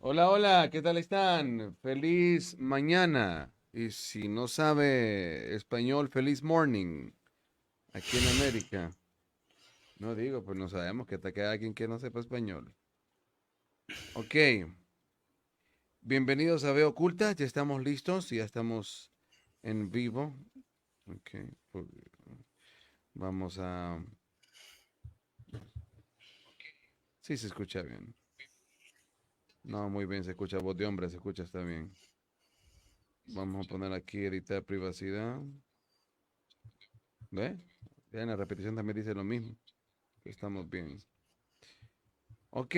Hola, hola, ¿qué tal están? Feliz mañana. Y si no sabe español, feliz morning aquí en América. No digo, pues no sabemos que te queda alguien que no sepa español. Ok, bienvenidos a Veo Oculta, ya estamos listos, ya estamos en vivo. Ok, pues, vamos a... Sí, se escucha bien. No, muy bien, se escucha voz de hombre, se escucha, está bien. Vamos a poner aquí editar privacidad. ¿Ve? Ya en la repetición también dice lo mismo. Estamos bien. Ok,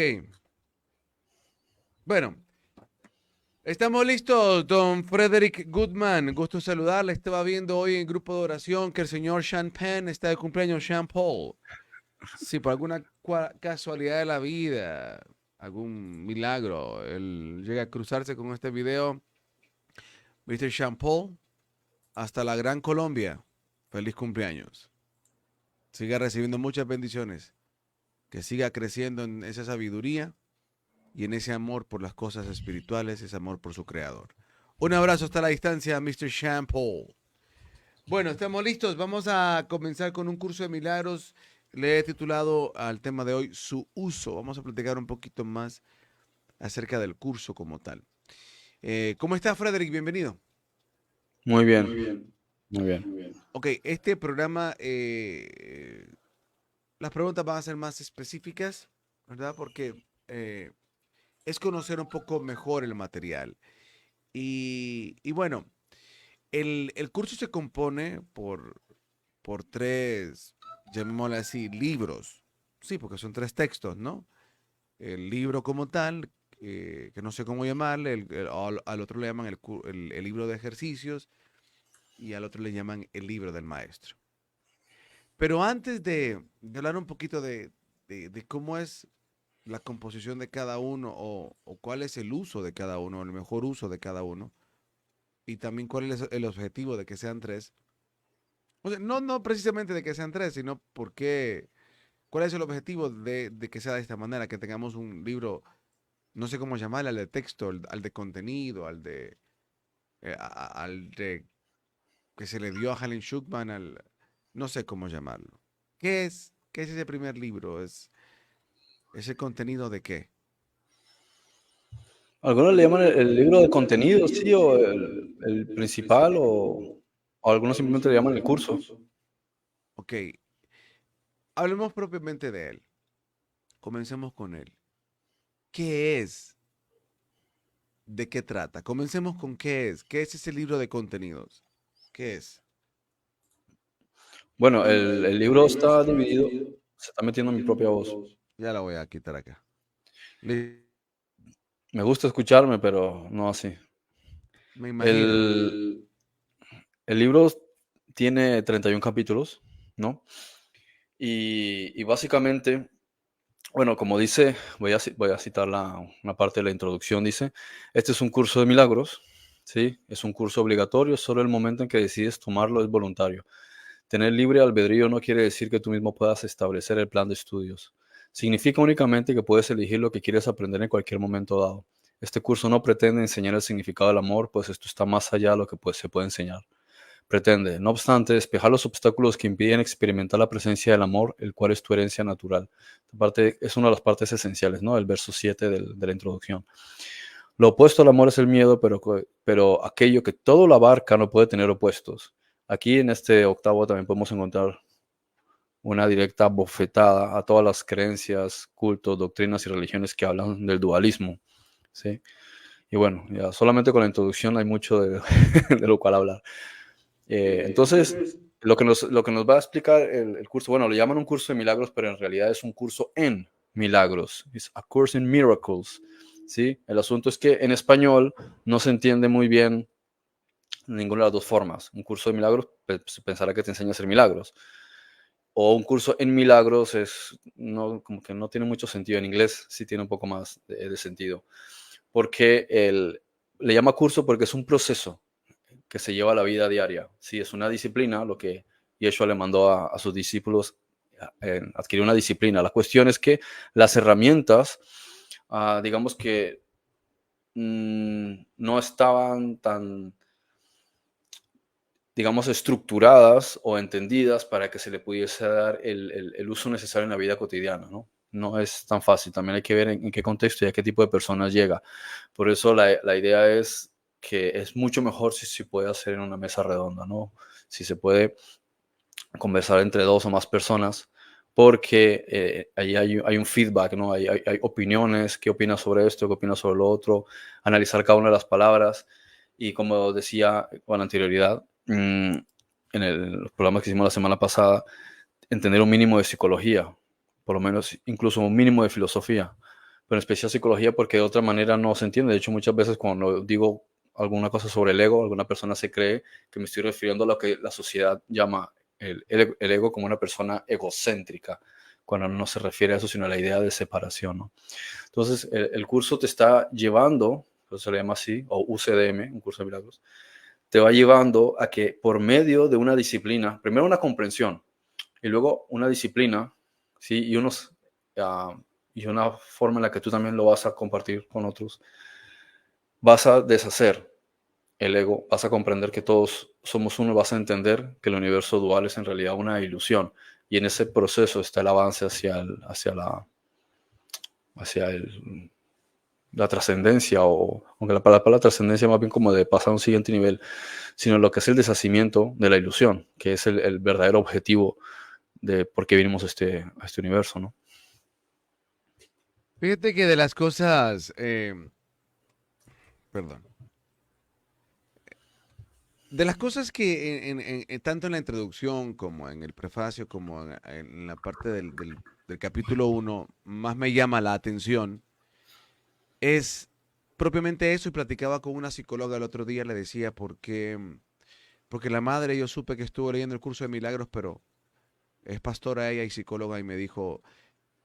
bueno, estamos listos, don Frederick Goodman. Gusto saludarle. Estaba viendo hoy en grupo de oración que el señor Sean Penn está de cumpleaños, Sean Paul. Si por alguna casualidad de la vida, algún milagro, él llega a cruzarse con este video, Mr. Sean Paul, hasta la Gran Colombia. Feliz cumpleaños. Siga recibiendo muchas bendiciones. Que siga creciendo en esa sabiduría y en ese amor por las cosas espirituales, ese amor por su creador. Un abrazo hasta la distancia, Mr. Shampoo. Bueno, estamos listos. Vamos a comenzar con un curso de milagros. Le he titulado al tema de hoy su uso. Vamos a platicar un poquito más acerca del curso como tal. ¿Cómo está, Frederick? Bienvenido. Muy bien, Muy bien, muy bien. muy bien. Ok, este programa, las preguntas van a ser más específicas, ¿verdad? Porque es conocer un poco mejor el material. Y bueno, el curso se compone por tres, llamémosle así, libros. Sí, porque son tres textos, ¿no? El libro como tal, que no sé cómo llamarle, al otro le llaman el libro de ejercicios y al otro le llaman el libro del maestro. Pero antes de hablar un poquito de cómo es la composición de cada uno o cuál es el uso de cada uno, el mejor uso de cada uno, y también cuál es el objetivo de que sean tres. O sea, no precisamente de que sean tres, sino porque, cuál es el objetivo de que sea de esta manera, que tengamos un libro, no sé cómo llamarle, al de texto, al de contenido, al de que se le dio a Helen Schuckman, no sé cómo llamarlo. ¿Qué es ese primer libro? ¿Es ese contenido de qué? Algunos le llaman el libro de contenido, sí, o el principal, o algunos simplemente le llaman el curso. Ok, hablemos propiamente de él. Comencemos con él. ¿Qué es? ¿De qué trata? Comencemos con qué es. ¿Qué es ese libro de contenidos? ¿Qué es? Bueno, Bueno, el el libro libro está está dividido, dividido, se está metiendo mi metiendo mi propia propia voz. voz. Ya la voy a quitar acá. Me gusta escucharme, pero no así. Me imagino. El, el libro tiene 31 capítulos, ¿no? Y básicamente, bueno, como dice, voy a citar una parte de la introducción, dice, este es un curso de milagros, ¿sí? Es un curso obligatorio, solo el momento en que decides tomarlo es voluntario. Tener libre albedrío no quiere decir que tú mismo puedas establecer el plan de estudios. Significa únicamente que puedes elegir lo que quieres aprender en cualquier momento dado. Este curso no pretende enseñar el significado del amor, pues esto está más allá de lo que se puede enseñar. Pretende, no obstante, despejar los obstáculos que impiden experimentar la presencia del amor, el cual es tu herencia natural. Esta parte es una de las partes esenciales, ¿no? El verso 7 de la introducción. Lo opuesto al amor es el miedo, pero aquello que todo lo abarca no puede tener opuestos. Aquí en este octavo también podemos encontrar una directa bofetada a todas las creencias, cultos, doctrinas y religiones que hablan del dualismo, ¿sí? Y bueno, ya solamente con la introducción hay mucho de lo cual hablar. Entonces, Entonces, lo que nos va a explicar el curso, bueno, le llaman un curso de milagros, pero en realidad es un curso en milagros. Es a course in miracles. ¿Sí? El asunto es que en español no se entiende muy bien ninguna de las dos formas. Un curso de milagros se pensará que te enseña a hacer milagros. O un curso en milagros no, como que no tiene mucho sentido. En inglés sí tiene un poco más de sentido. Porque le llama curso porque es un proceso que se lleva a la vida diaria. Sí, es una disciplina, lo que Yeshua le mandó a sus discípulos, adquirir una disciplina. La cuestión es que las herramientas, digamos que no estaban tan, digamos, estructuradas o entendidas para que se le pudiese dar el uso necesario en la vida cotidiana, ¿no? No es tan fácil, también hay que ver en qué contexto y a qué tipo de personas llega. Por eso la idea es que es mucho mejor si se puede hacer en una mesa redonda, ¿no? Si se puede conversar entre dos o más personas, porque ahí hay un feedback, ¿no? Hay opiniones, qué opinas sobre esto, qué opinas sobre lo otro, analizar cada una de las palabras y como decía con anterioridad, en los programas que hicimos la semana pasada, entender un mínimo de psicología, por lo menos incluso un mínimo de filosofía, pero en especial psicología porque de otra manera no se entiende. De hecho, muchas veces cuando digo alguna cosa sobre el ego, alguna persona se cree que me estoy refiriendo a lo que la sociedad llama el ego como una persona egocéntrica, cuando no se refiere a eso, sino a la idea de separación, ¿no? Entonces, el curso te está llevando, pues se le llama así, o UCDM, un curso de milagros, te va llevando a que por medio de una disciplina, primero una comprensión y luego una disciplina, ¿sí? Ah, y una forma en la que tú también lo vas a compartir con otros, vas a deshacer el ego, vas a comprender que todos somos uno, vas a entender que el universo dual es en realidad una ilusión. Y en ese proceso está el avance hacia la trascendencia, o aunque la palabra trascendencia más bien como de pasar a un siguiente nivel, sino lo que es el deshacimiento de la ilusión, que es el verdadero objetivo de por qué vinimos a este universo, ¿no? Fíjate que de las cosas, perdón, de las cosas que tanto en la introducción como en el prefacio, como en la parte del capítulo uno más me llama la atención es propiamente eso. Y platicaba con una psicóloga el otro día, le decía, porque la madre, yo supe que estuvo leyendo el curso de milagros, pero es pastora ella y psicóloga, y me dijo,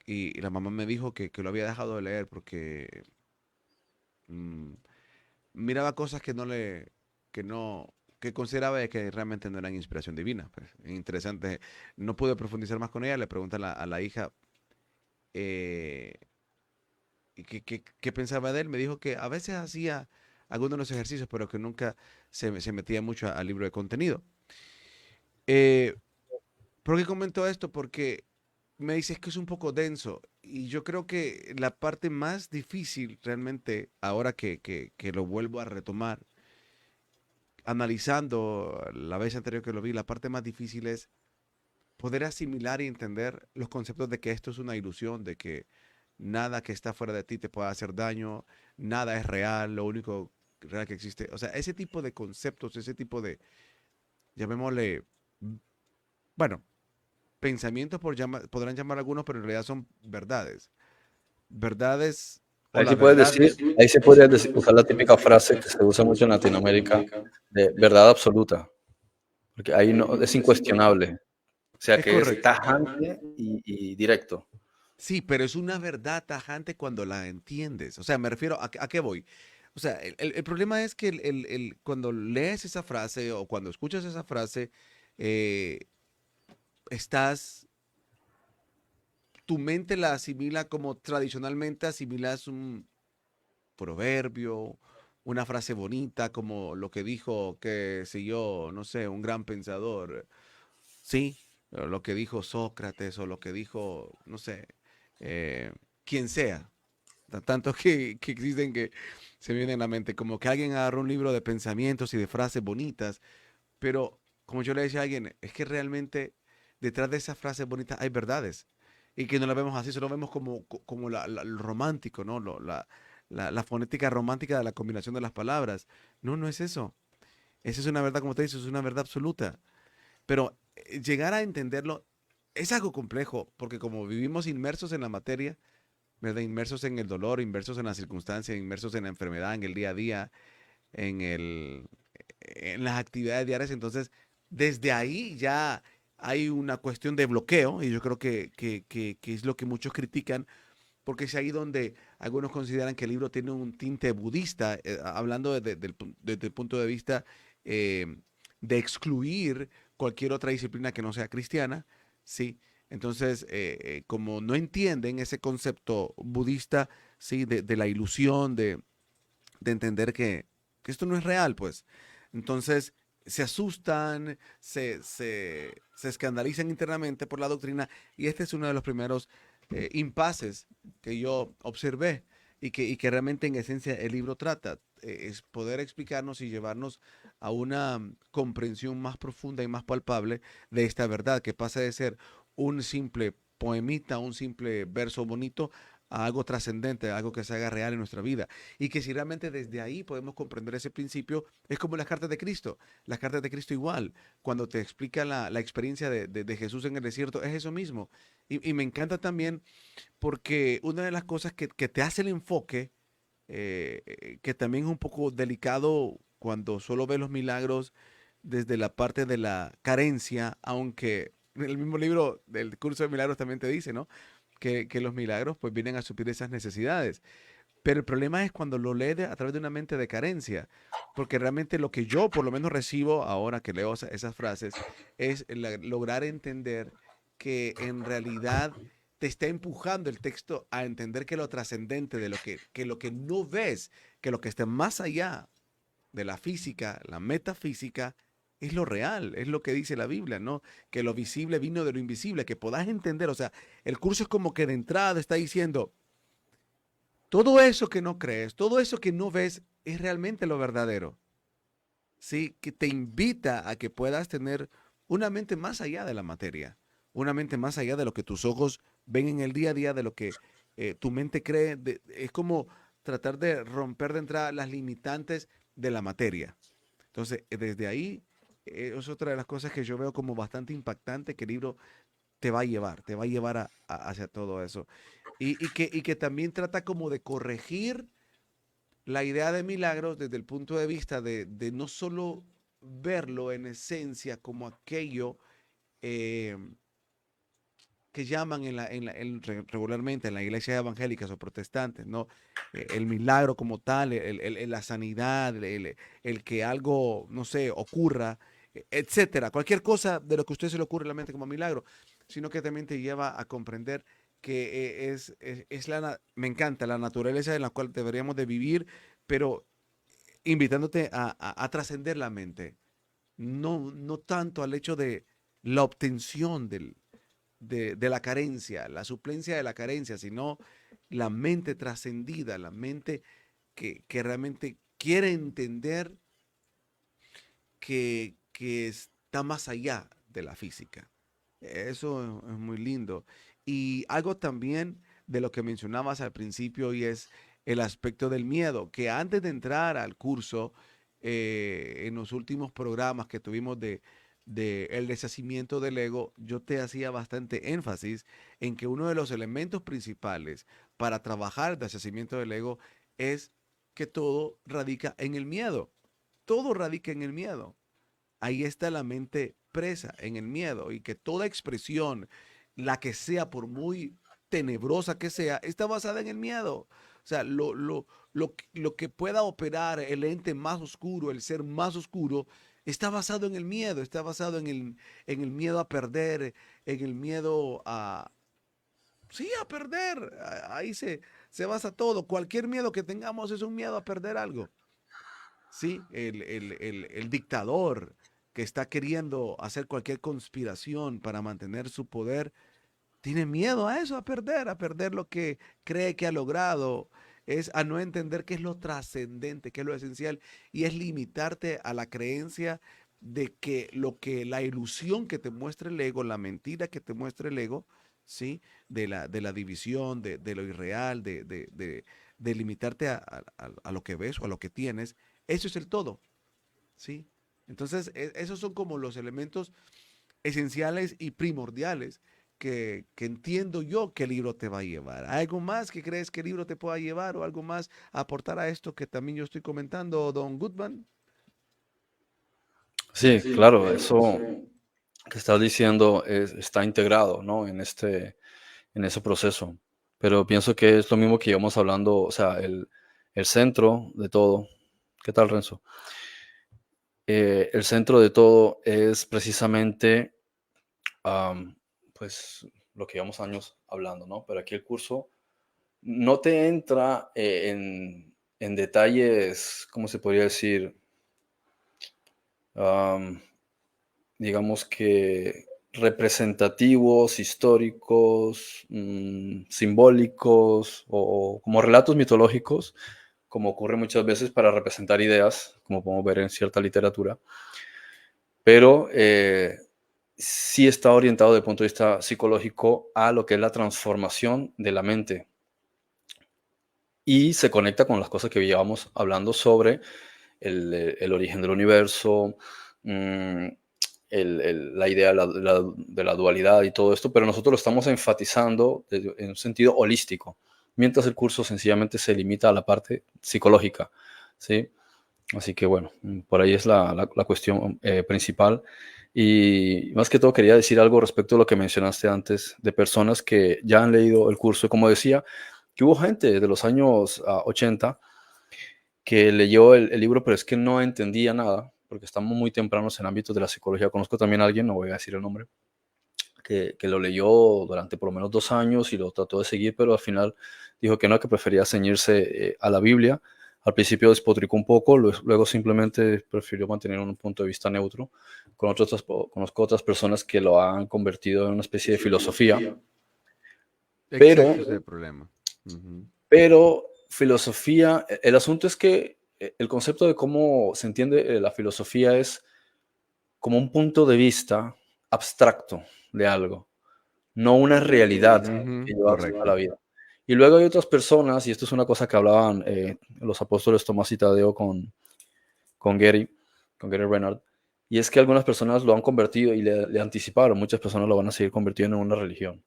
y la mamá me dijo que lo había dejado de leer porque mm, miraba cosas que no le, que no, que consideraba que realmente no eran inspiración divina. Pues, interesante. No pude profundizar más con ella. Le pregunté a la hija eh, qué pensaba de él. Me dijo que a veces hacía algunos de los ejercicios, pero que nunca se metía mucho al libro de contenido. Eh, ¿Por qué comento esto? Porque me dices que es un poco denso, y yo creo que la parte más difícil realmente, ahora que lo vuelvo a retomar, analizando la vez anterior que lo vi, la parte más difícil es poder asimilar y entender los conceptos de que esto es una ilusión, de que nada que está fuera de ti te puede hacer daño, nada es real, lo único real que existe. O sea, ese tipo de conceptos, ese tipo de, llamémosle, bueno, pensamientos podrán llamar algunos, pero en realidad son verdades. Verdades o Ahí la sí puedes verdad. decir, ahí sí podrías usar la típica frase que se usa mucho en Latinoamérica de verdad absoluta, porque ahí no, es incuestionable, o sea Es que es correcto. tajante y directo. Sí, pero es una verdad tajante cuando la entiendes. O sea, me refiero a qué voy. O sea, el problema es que cuando lees esa frase o cuando escuchas esa frase, eh, estás, tu mente la asimila como tradicionalmente asimilas un proverbio, una frase bonita, como lo que dijo, que sé yo, no sé, un gran pensador. Sí, o lo que dijo Sócrates o lo que dijo, no sé, eh, quien sea. Tantos que existen que se me vienen a la mente, como que alguien agarró un libro de pensamientos y de frases bonitas, pero como yo le decía a alguien, es que realmente detrás de esas frases bonitas hay verdades, y que no la vemos así, solo vemos como lo romántico, ¿no? La fonética romántica de la combinación de las palabras. No, no es eso. Esa es una verdad, como te dices, es una verdad absoluta. Pero llegar a entenderlo es algo complejo, porque como vivimos inmersos en la materia, ¿verdad? Inmersos en el dolor, inmersos en la circunstancia, inmersos en la enfermedad, en el día a día, en en las actividades diarias. Entonces, desde ahí ya hay una cuestión de bloqueo, y yo creo que es lo que muchos critican, porque es ahí donde algunos consideran que el libro tiene un tinte budista, hablando desde el punto de vista eh, de excluir cualquier otra disciplina que no sea cristiana, ¿sí? Entonces, como no entienden ese concepto budista, ¿sí? De la ilusión, de entender que esto no es real, pues. Entonces se asustan, se escandalizan internamente por la doctrina y este es uno de los primeros impases que yo observé y que realmente en esencia el libro trata. Es poder explicarnos y llevarnos a una comprensión más profunda y más palpable de esta verdad, que pasa de ser un simple poemita, un simple verso bonito, a algo trascendente, a algo que se haga real en nuestra vida. Y que si realmente desde ahí podemos comprender ese principio, es como las cartas de Cristo. Las cartas de Cristo igual, cuando te explica la experiencia de Jesús en el desierto, es eso mismo. Y me encanta también porque una de las cosas que te hace el enfoque, que también es un poco delicado cuando solo ves los milagros desde la parte de la carencia, aunque en el mismo libro del curso de milagros también te dice, ¿no? Que los milagros pues vienen a suplir esas necesidades. Pero el problema es cuando lo lee a través de una mente de carencia, porque realmente lo que yo por lo menos recibo ahora que leo esas frases es lograr entender que en realidad te está empujando el texto a entender que lo trascendente de lo que no ves, que lo que está más allá de la física, la metafísica, es lo real, es lo que dice la Biblia, ¿no? Que lo visible vino de lo invisible, que podás entender, o sea, el curso es como que de entrada está diciendo, todo eso que no crees, todo eso que no ves es realmente lo verdadero. Sí, que te invita a que puedas tener una mente más allá de la materia, una mente más allá de lo que tus ojos ven en el día a día, de lo que tu mente cree. Es como tratar de romper de entrada las limitantes de la materia. Entonces, desde ahí es otra de las cosas que yo veo como bastante impactante que el libro te va a llevar hacia todo eso. Y que también trata como de corregir la idea de milagros desde el punto de vista de no solo verlo en esencia como aquello eh, que llaman regularmente en la iglesia evangélicas o protestantes, ¿no? El milagro como tal, la sanidad, el que algo, no sé, ocurra, etcétera. Cualquier cosa de lo que a usted se le ocurre en la mente como milagro, sino que también te lleva a comprender que me encanta la naturaleza en la cual deberíamos de vivir, pero invitándote a trascender la mente, no tanto al hecho de la obtención de la carencia, la suplencia de la carencia, sino la mente trascendida, la mente que realmente quiere entender que está más allá de la física. Eso es muy lindo. Y algo también de lo que mencionabas al principio y es el aspecto del miedo, que antes de entrar al curso, en los últimos programas que tuvimos de el deshacimiento del ego, yo te hacía bastante énfasis en que uno de los elementos principales para trabajar el deshacimiento del ego es que todo radica en el miedo. Todo radica en el miedo. Ahí está la mente presa en el miedo y que toda expresión, la que sea, por muy tenebrosa que sea, está basada en el miedo. O sea, lo que pueda operar el ente más oscuro, el ser más oscuro, está basado en el miedo, está basado en el miedo a perder, en el miedo a, sí, a perder. Ahí se basa todo. Cualquier miedo que tengamos es un miedo a perder algo. Sí, el dictador que está queriendo hacer cualquier conspiración para mantener su poder, tiene miedo a eso, a perder lo que cree que ha logrado, es a no entender qué es lo trascendente, qué es lo esencial, y es limitarte a la creencia de que la ilusión que te muestra el ego, la mentira que te muestra el ego, ¿sí? De la división, de lo irreal, de limitarte a lo que ves o a lo que tienes, eso es el todo, ¿sí? Entonces, esos son como los elementos esenciales y primordiales que entiendo yo que el libro te va a llevar. ¿Hay algo más que crees que el libro te pueda llevar o algo más a aportar a esto que también yo estoy comentando, don Goodman? Sí, claro, eso que estás diciendo está integrado, ¿no? En ese proceso. Pero pienso que es lo mismo que íbamos hablando, o sea, el centro de todo. ¿Qué tal, Renzo? El centro de todo es precisamente, am, pues, lo que llevamos años hablando, ¿no? Pero aquí el curso no te entra en detalles, ¿cómo se podría decir? Am, digamos que representativos, históricos, simbólicos o como relatos mitológicos, como ocurre muchas veces para representar ideas, como podemos ver en cierta literatura, pero sí está orientado desde el punto de vista psicológico a lo que es la transformación de la mente y se conecta con las cosas que llevamos hablando sobre el origen del universo, mm, la idea de la dualidad y todo esto, pero nosotros lo estamos enfatizando en un sentido holístico, mientras el curso sencillamente se limita a la parte psicológica, ¿sí? Así que bueno, por ahí es la cuestión principal. Y más que todo quería decir algo respecto a lo que mencionaste antes de personas que ya han leído el curso. Como decía, que hubo gente de los años 80 que leyó el libro, pero es que no entendía nada, porque estamos muy tempranos en ámbitos de la psicología. Conozco también a alguien, no voy a decir el nombre, que lo leyó durante por lo menos 2 años y lo trató de seguir, pero al final dijo que no, que prefería ceñirse a la Biblia. Al principio despotricó un poco, luego simplemente prefirió mantener un punto de vista neutro. Conozco otras personas que lo han convertido en una especie de filosofía, pero Exacto, ese es el problema. Ujú. filosofía, el asunto es que el concepto de cómo se entiende la filosofía es como un punto de vista abstracto de algo, no una realidad que Ujú, llevas a la correcto. vida. Y luego hay otras personas, y esto es una cosa que hablaban los apóstoles Tomás y Tadeo con Gary, con Gary Renard, y es que algunas personas lo han convertido y le anticiparon, muchas personas lo van a seguir convirtiendo en una religión.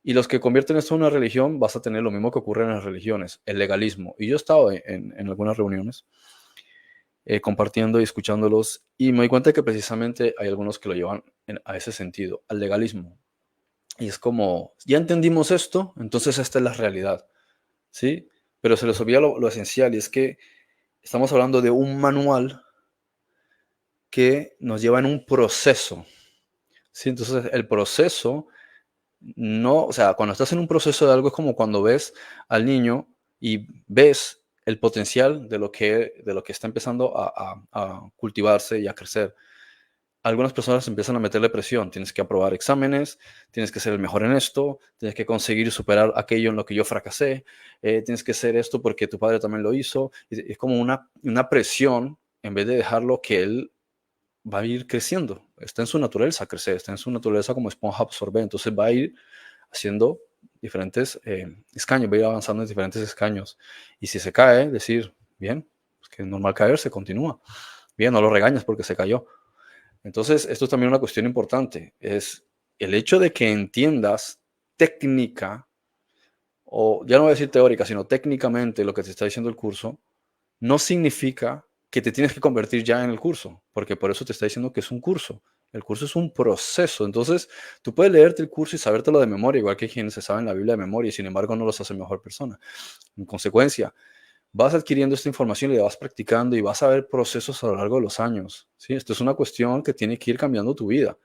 Y los que convierten esto en una religión, vas a tener lo mismo que ocurre en las religiones, el legalismo. Y yo he estado en algunas reuniones compartiendo y escuchándolos y me doy cuenta que precisamente hay algunos que lo llevan a ese sentido, al legalismo. Y es como, ya entendimos esto, entonces esta es la realidad, ¿sí? Pero se les olvida lo esencial y es que estamos hablando de un manual que nos lleva en un proceso, ¿sí? Entonces el proceso no, o sea, cuando estás en un proceso de algo es como cuando ves al niño y ves el potencial de lo que está empezando a cultivarse y a crecer. Algunas personas empiezan a meterle presión, tienes que aprobar exámenes, tienes que ser el mejor en esto, tienes que conseguir superar aquello en lo que yo fracasé, tienes que hacer esto porque tu padre también lo hizo. Y es como una presión en vez de dejarlo que él va a ir creciendo. Está en su naturaleza crecer, está en su naturaleza como esponja absorber. Entonces va a ir haciendo diferentes escaños, va a ir avanzando en diferentes escaños. Y si se cae, decir, bien, es que es normal caerse, continúa. Bien, no lo regañas porque se cayó. Entonces, esto es también una cuestión importante, es el hecho de que entiendas técnica, o ya no voy a decir teórica, sino técnicamente lo que te está diciendo el curso, no significa que te tienes que convertir ya en el curso, porque por eso te está diciendo que es un curso. El curso es un proceso. Entonces, tú puedes leerte el curso y sabértelo de memoria, igual que quienes se saben la Biblia de memoria y sin embargo no los hace mejor persona. En consecuencia, vas adquiriendo esta información y la vas practicando y vas a ver procesos a lo largo de los años. ¿Sí? Esto es una cuestión que tiene que ir cambiando tu vida.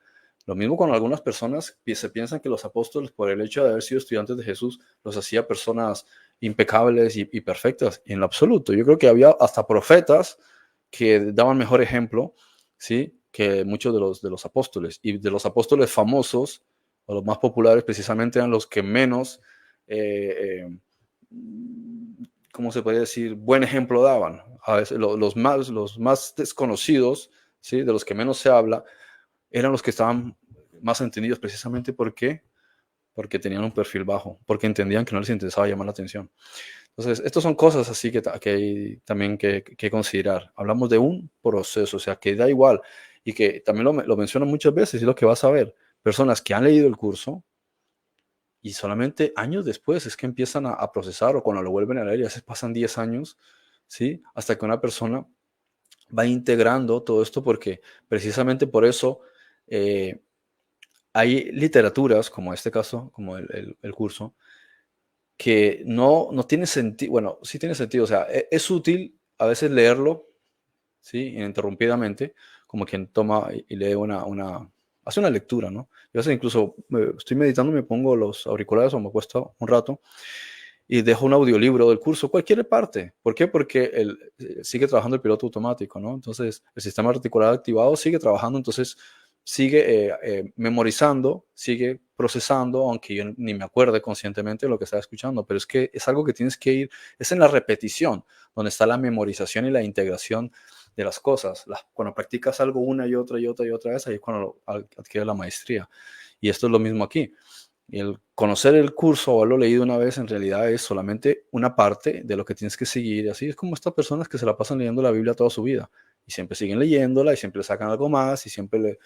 Lo mismo con algunas personas que se piensan que los apóstoles, por el hecho de haber sido estudiantes de Jesús, los hacía personas impecables y perfectas. Y en lo absoluto, yo creo que había hasta profetas que daban mejor ejemplo, ¿sí? Que muchos de los apóstoles. Y de los apóstoles famosos, o los más populares, precisamente eran los que menos eh, ¿cómo se puede decir? Buen ejemplo daban. A veces los más desconocidos, ¿sí? De los que menos se habla, eran los que estaban más entendidos precisamente porque tenían un perfil bajo, porque entendían que no les interesaba llamar la atención. Entonces, estas son cosas así que hay también que considerar. Hablamos de un proceso, o sea, que da igual y que también lo menciono muchas veces y lo que vas a ver. Personas que han leído el curso, y solamente años después es que empiezan a procesar o cuando lo vuelven a leer, ya se pasan 10 años, ¿sí? Hasta que una persona va integrando todo esto porque precisamente por eso eh, hay literaturas, como este caso, como el curso, que no tiene sentido, bueno, sí tiene sentido, o sea, es útil a veces leerlo, ¿sí? Ininterrumpidamente, como quien toma y lee hace una lectura, ¿no? Yo a veces incluso estoy meditando, me pongo los auriculares o me acuesto un rato y dejo un audiolibro del curso, cualquier parte. ¿Por qué? Porque sigue trabajando el piloto automático, ¿no? Entonces, el sistema reticular activado sigue trabajando, entonces sigue memorizando, sigue procesando, aunque yo ni me acuerde conscientemente de lo que estaba escuchando, pero es que es algo que tienes que ir, es en la repetición, donde está la memorización y la integración de las cosas. Cuando practicas algo una y otra y otra y otra vez, ahí es cuando adquieres la maestría. Y esto es lo mismo aquí. El conocer el curso o haberlo leído una vez en realidad es solamente una parte de lo que tienes que seguir. Así es como estas personas que se la pasan leyendo la Biblia toda su vida y siempre siguen leyéndola y siempre le sacan algo más y siempre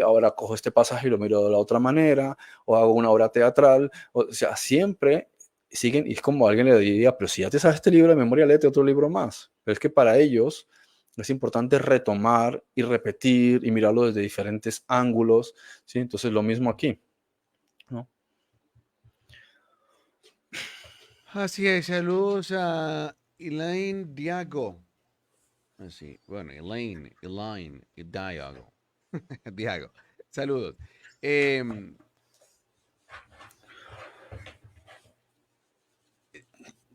ahora cojo este pasaje y lo miro de la otra manera o hago una obra teatral. O sea, siempre siguen y es como alguien le diría, pero si ya te sabes este libro de memoria, léete otro libro más. Pero es que para ellos es importante retomar y repetir y mirarlo desde diferentes ángulos, ¿sí? Entonces lo mismo aquí, ¿no? Así es, saludos a Elaine Diago. Así, bueno, Elaine Diago. Diago, saludos. Em,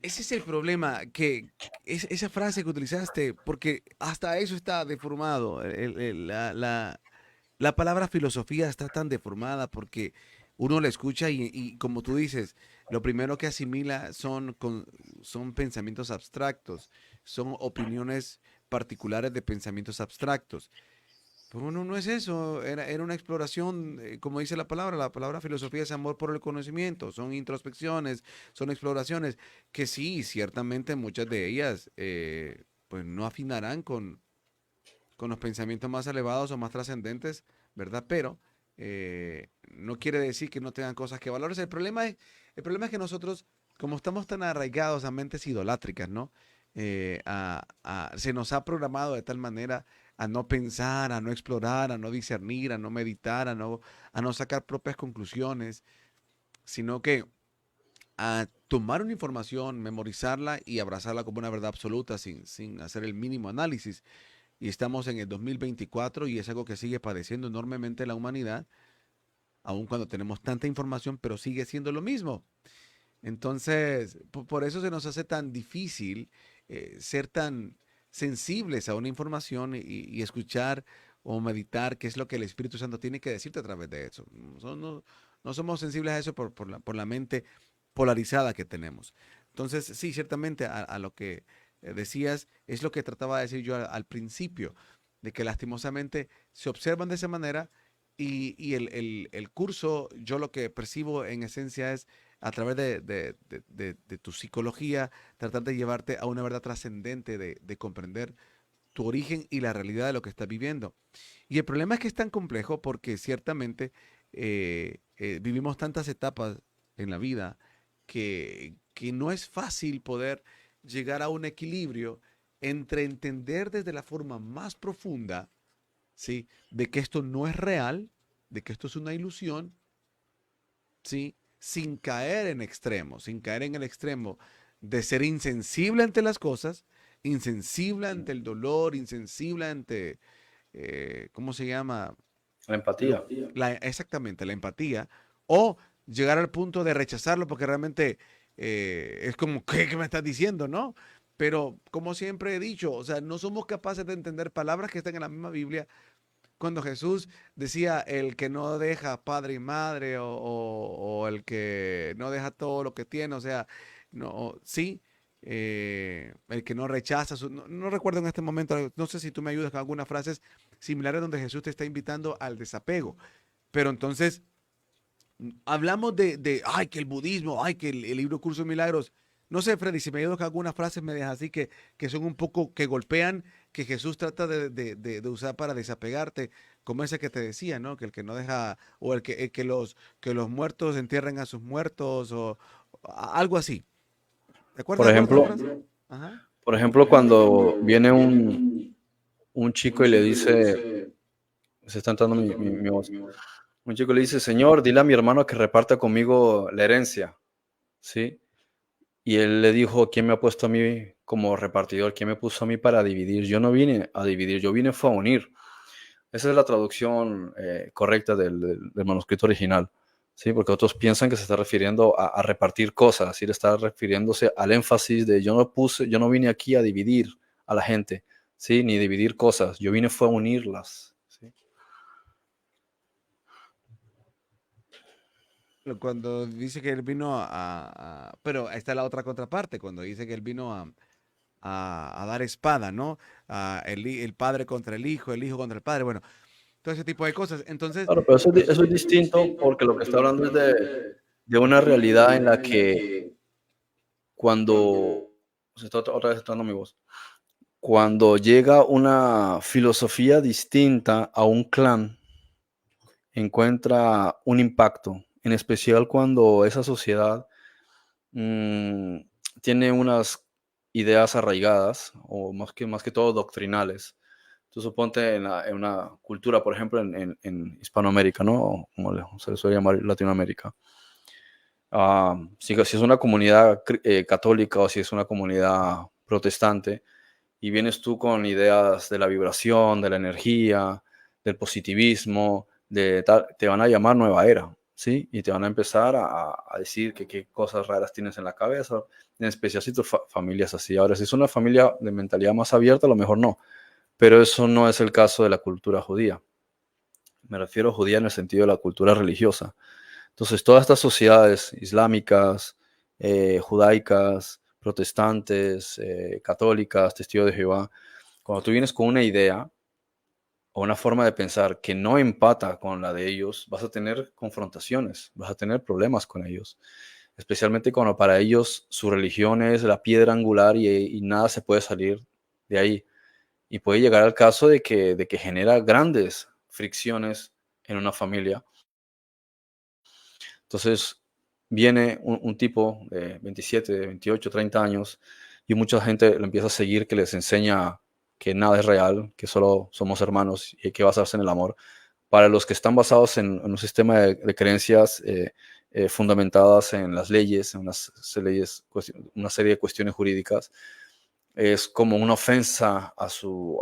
Ese es el problema, que esa frase que utilizaste, porque hasta eso está deformado. La palabra filosofía está tan deformada porque uno la escucha y como tú dices, lo primero que asimila son pensamientos abstractos, son opiniones particulares de pensamientos abstractos. Pero no, no es eso, era una exploración, como dice la palabra filosofía es amor por el conocimiento, son introspecciones, son exploraciones, que sí, ciertamente muchas de ellas pues no afinarán con los pensamientos más elevados o más trascendentes, ¿verdad? Pero no quiere decir que no tengan cosas que valorarse. El problema es que nosotros, como estamos tan arraigados a mentes idolátricas, ¿no? Se nos ha programado de tal manera a no pensar, a no explorar, a no discernir, a no meditar, a no sacar propias conclusiones, sino que a tomar una información, memorizarla y abrazarla como una verdad absoluta sin hacer el mínimo análisis. Y estamos en el 2024 y es algo que sigue padeciendo enormemente la humanidad, aun cuando tenemos tanta información, pero sigue siendo lo mismo. Entonces, por eso se nos hace tan difícil ser tan sensibles a una información y escuchar o meditar qué es lo que el Espíritu Santo tiene que decirte a través de eso. No somos sensibles a eso por la mente polarizada que tenemos. Entonces, sí, ciertamente a lo que decías es lo que trataba de decir yo al principio, de que lastimosamente se observan de esa manera y el curso, yo lo que percibo en esencia es a través de tu psicología, tratar de llevarte a una verdad trascendente, de comprender tu origen y la realidad de lo que estás viviendo. Y el problema es que es tan complejo porque ciertamente vivimos tantas etapas en la vida que no es fácil poder llegar a un equilibrio entre entender desde la forma más profunda, ¿sí? De que esto no es real, de que esto es una ilusión, ¿sí? Sin caer en extremos, sin caer en el extremo de ser insensible ante las cosas, insensible ante el dolor, insensible ante, ¿cómo se llama? La empatía. Exactamente, la empatía, o llegar al punto de rechazarlo porque realmente es como, ¿qué me estás diciendo, no? Pero como siempre he dicho, o sea, no somos capaces de entender palabras que están en la misma Biblia cuando Jesús decía el que no deja padre y madre o el que no deja todo lo que tiene, o sea, no, sí, el que no rechaza, no recuerdo en este momento, no sé si tú me ayudas con algunas frases similares donde Jesús te está invitando al desapego, pero entonces hablamos ay, que el budismo, ay, que el libro Curso de Milagros. No sé, Freddy, si me ayudas con algunas frases, me dejas así que son un poco, que golpean, que Jesús trata de usar para desapegarte, como ese que te decía, ¿no? Que el que no deja, o que los muertos entierren a sus muertos, o algo así. ¿Te acuerdas Por de alguna otra ejemplo, frase? Ajá. cuando viene un chico y le dice, se está entrando mi voz, un chico le dice, Señor, dile a mi hermano que reparta conmigo la herencia, ¿sí? Y él le dijo, ¿quién me ha puesto a mí como repartidor? ¿Quién me puso a mí para dividir? Yo no vine a dividir, yo vine fue a unir. Esa es la traducción correcta del manuscrito original. ¿sí? Porque otros piensan que se está refiriendo a repartir cosas, y le está refiriéndose al énfasis de yo no vine aquí a dividir a la gente, ¿sí? Ni dividir cosas, yo vine fue a unirlas, ¿sí? Cuando dice que él vino pero está la otra contraparte, cuando dice que él vino a dar espada, ¿no? El padre contra el hijo contra el padre, bueno, todo ese tipo de cosas. Entonces, Claro, pero eso es distinto porque lo que está hablando es de una realidad en la que cuando, se está otra vez entrando mi voz, cuando llega una filosofía distinta a un clan, encuentra un impacto, en especial cuando esa sociedad mm, tiene unas ideas arraigadas, o más que todo doctrinales. Tú suponte en una cultura, por ejemplo, en Hispanoamérica, ¿no? O como se le suele llamar Latinoamérica. Si es una comunidad católica o si es una comunidad protestante, y vienes tú con ideas de la vibración, de la energía, del positivismo, de tal, te van a llamar nueva era, ¿sí? Y te van a empezar a decir que qué cosas raras tienes en la cabeza, en especial si tu familia es así. Ahora, si es una familia de mentalidad más abierta, a lo mejor no, pero eso no es el caso de la cultura judía. Me refiero a judía en el sentido de la cultura religiosa. Entonces, todas estas sociedades islámicas, judaicas, protestantes, católicas, testigos de Jehová, cuando tú vienes con una idea o una forma de pensar que no empata con la de ellos, vas a tener confrontaciones, vas a tener problemas con ellos, especialmente cuando para ellos su religión es la piedra angular y nada se puede salir de ahí. Y puede llegar al caso de que genera grandes fricciones en una familia. Entonces, viene un tipo de 27, 28, 30 años y mucha gente lo empieza a seguir, que les enseña que nada es real, que solo somos hermanos y hay que basarse en el amor. Para los que están basados en un sistema de creencias fundamentadas en las leyes, en una serie de cuestiones jurídicas, es como una ofensa a su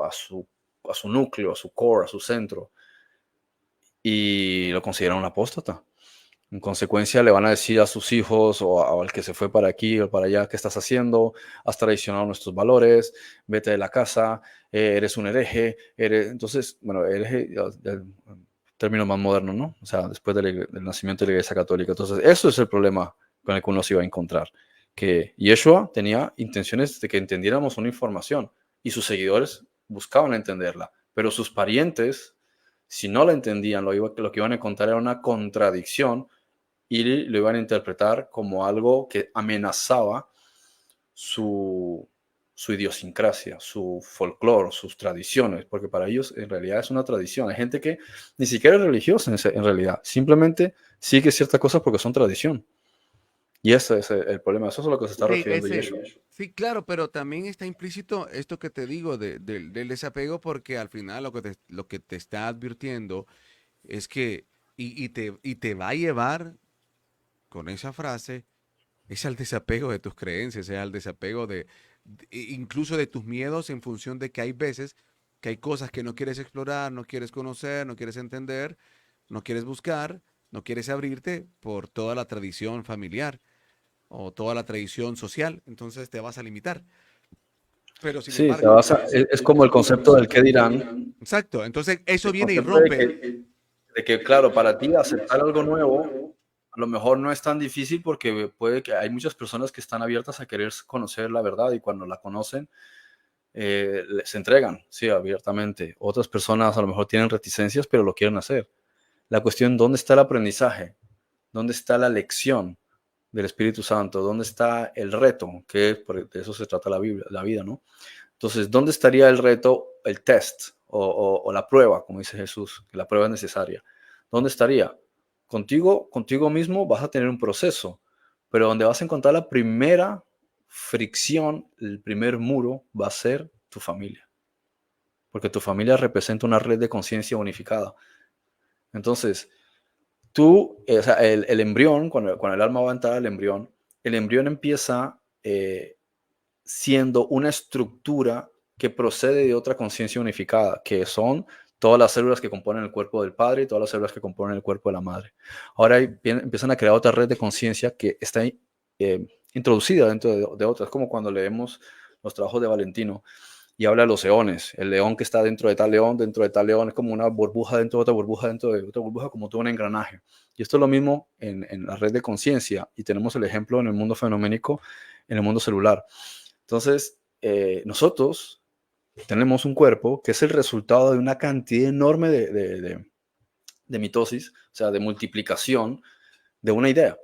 núcleo, a su core, a su centro, y lo consideran un apóstata. En consecuencia, le van a decir a sus hijos o al que se fue para aquí o para allá: ¿qué estás haciendo? Has traicionado nuestros valores, vete de la casa, eres un hereje. Entonces, bueno, hereje, el término más moderno, ¿no? O sea, después del nacimiento de la Iglesia Católica. Entonces, eso es el problema con el que uno se iba a encontrar. Que Yeshua tenía intenciones de que entendiéramos una información y sus seguidores buscaban entenderla, pero sus parientes, si no la entendían, lo que iban a encontrar era una contradicción y lo iban a interpretar como algo que amenazaba su, su idiosincrasia, su folclore, sus tradiciones, porque para ellos en realidad es una tradición. Hay gente que ni siquiera es religiosa en realidad, simplemente sigue ciertas cosas porque son tradición. Y ese es el problema, eso es a lo que se está sí, refiriendo Yeshua. sí, claro, pero también está implícito esto que te digo del desapego, porque al final lo que te está advirtiendo es que, y te va a llevar con esa frase, es al desapego de tus creencias, es al desapego incluso de tus miedos, en función de que hay veces que hay cosas que no quieres explorar, no quieres conocer, no quieres entender, no quieres buscar, no quieres abrirte por toda la tradición familiar o toda la tradición social, entonces te vas a limitar. Pero sin Sí, embargo, es como el concepto del qué dirán, exacto, entonces eso el viene y concepto de rompe. que, claro, para ti aceptar algo nuevo a lo mejor no es tan difícil porque puede que hay muchas personas que están abiertas a querer conocer la verdad y cuando la conocen se entregan, sí, abiertamente. Otras personas a lo mejor tienen reticencias, pero lo quieren hacer. La cuestión: ¿dónde está el aprendizaje? ¿Dónde está la lección del Espíritu Santo? ¿Dónde está el reto? Que de eso se trata la vida, ¿no? Entonces, ¿dónde estaría el reto, el test o la prueba, como dice Jesús, que la prueba es necesaria? ¿Dónde estaría? Contigo mismo vas a tener un proceso, pero donde vas a encontrar la primera fricción, el primer muro, va a ser tu familia, porque tu familia representa una red de conciencia unificada. Entonces, o sea, el embrión, cuando el alma va a entrar al embrión, el embrión empieza siendo una estructura que procede de otra conciencia unificada, que son todas las células que componen el cuerpo del padre y todas las células que componen el cuerpo de la madre. Ahora empiezan a crear otra red de conciencia que está introducida dentro de otras. Es como cuando leemos los trabajos de Valentino y habla de los eones. El león que está dentro de tal león, es como una burbuja dentro de otra burbuja, dentro de otra burbuja, como todo un engranaje. Y esto es lo mismo en la red de conciencia, y tenemos el ejemplo en el mundo fenoménico, en el mundo celular. Entonces, nosotros tenemos un cuerpo que es el resultado de una cantidad enorme de mitosis, o sea, de multiplicación de una idea,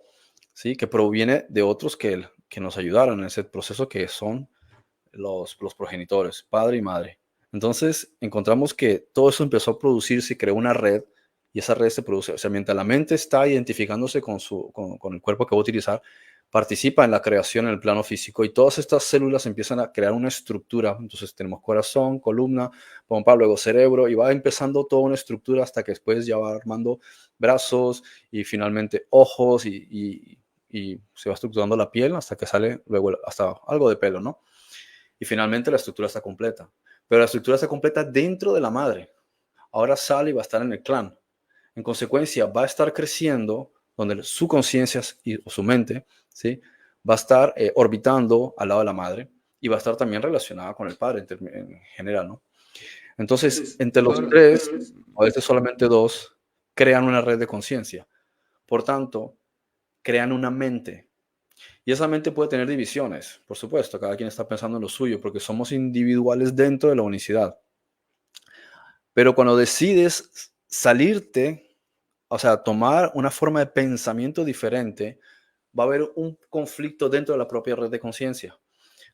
¿sí? Que proviene de otros que nos ayudaron en ese proceso, que son los progenitores, padre y madre. Entonces encontramos que todo eso empezó a producirse y creó una red, y esa red se produce, o sea, mientras la mente está identificándose con el cuerpo que va a utilizar, participa en la creación en el plano físico, y todas estas células empiezan a crear una estructura. Entonces tenemos corazón, columna, pompa, luego cerebro, y va empezando toda una estructura hasta que después ya va armando brazos y finalmente ojos, y se va estructurando la piel hasta que sale luego hasta algo de pelo, ¿no? Y finalmente la estructura está completa. Pero la estructura está completa dentro de la madre. Ahora sale y va a estar en el clan. En consecuencia, va a estar creciendo donde su conciencia o su mente, ¿sí? Va a estar orbitando al lado de la madre, y va a estar también relacionada con el padre en general, ¿no? Entonces, entre los tres, o a veces solamente dos, crean una red de conciencia. Por tanto, crean una mente. Y esa mente puede tener divisiones, por supuesto, cada quien está pensando en lo suyo, porque somos individuales dentro de la unicidad. Pero cuando decides salirte, o sea, tomar una forma de pensamiento diferente, va a haber un conflicto dentro de la propia red de conciencia.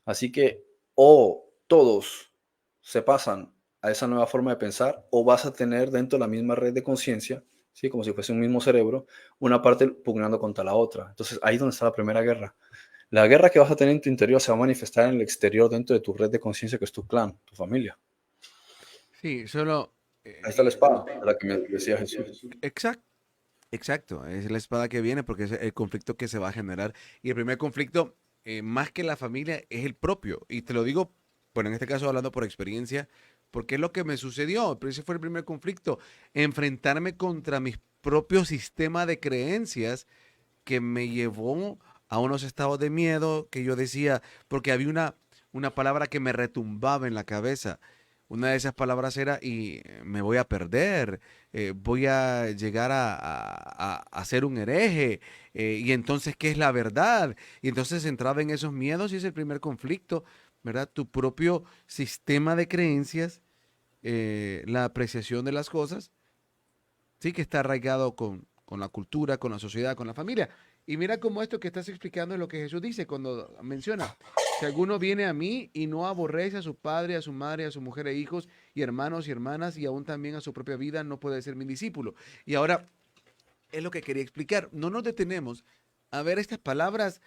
Así que o todos se pasan a esa nueva forma de pensar, o vas a tener dentro de la misma red de conciencia, ¿sí? Como si fuese un mismo cerebro, una parte pugnando contra la otra. Entonces ahí es donde está la primera guerra. La guerra que vas a tener en tu interior se va a manifestar en el exterior, dentro de tu red de conciencia, que es tu clan, tu familia. Sí, solo... Ahí está la espada, de la que me decía Jesús. Exacto. Exacto, es la espada que viene porque es el conflicto que se va a generar. Y el primer conflicto, más que la familia, es el propio. Y te lo digo, bueno, en este caso hablando por experiencia, porque es lo que me sucedió. Pero ese fue el primer conflicto, enfrentarme contra mis propios sistemas de creencias que me llevó a unos estados de miedo que yo decía, porque había una palabra que me retumbaba en la cabeza. Una de esas palabras era, y me voy a perder, voy a llegar a ser un hereje, y entonces, ¿qué es la verdad? Y entonces entraba en esos miedos y es el primer conflicto, ¿verdad? Tu propio sistema de creencias, la apreciación de las cosas, sí, que está arraigado con la cultura, con la sociedad, con la familia. Y mira cómo esto que estás explicando es lo que Jesús dice cuando menciona, si alguno viene a mí y no aborrece a su padre, a su madre, a su mujer e hijos, y hermanos y hermanas, y aún también a su propia vida, no puede ser mi discípulo. Y ahora es lo que quería explicar. No nos detenemos a ver estas palabras,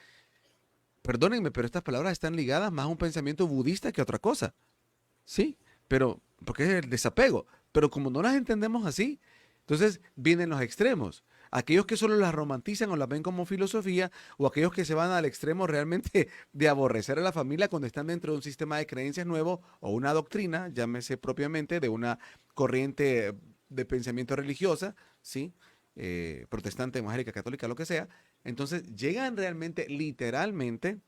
perdónenme, pero estas palabras están ligadas más a un pensamiento budista que a otra cosa. Sí, pero porque es el desapego. Pero como no las entendemos así, entonces vienen los extremos. Aquellos que solo las romantizan o las ven como filosofía, o aquellos que se van al extremo realmente de aborrecer a la familia cuando están dentro de un sistema de creencias nuevo o una doctrina, llámese propiamente de una corriente de pensamiento religiosa, ¿sí? Protestante, evangélica, católica, lo que sea. Entonces llegan realmente, literalmente,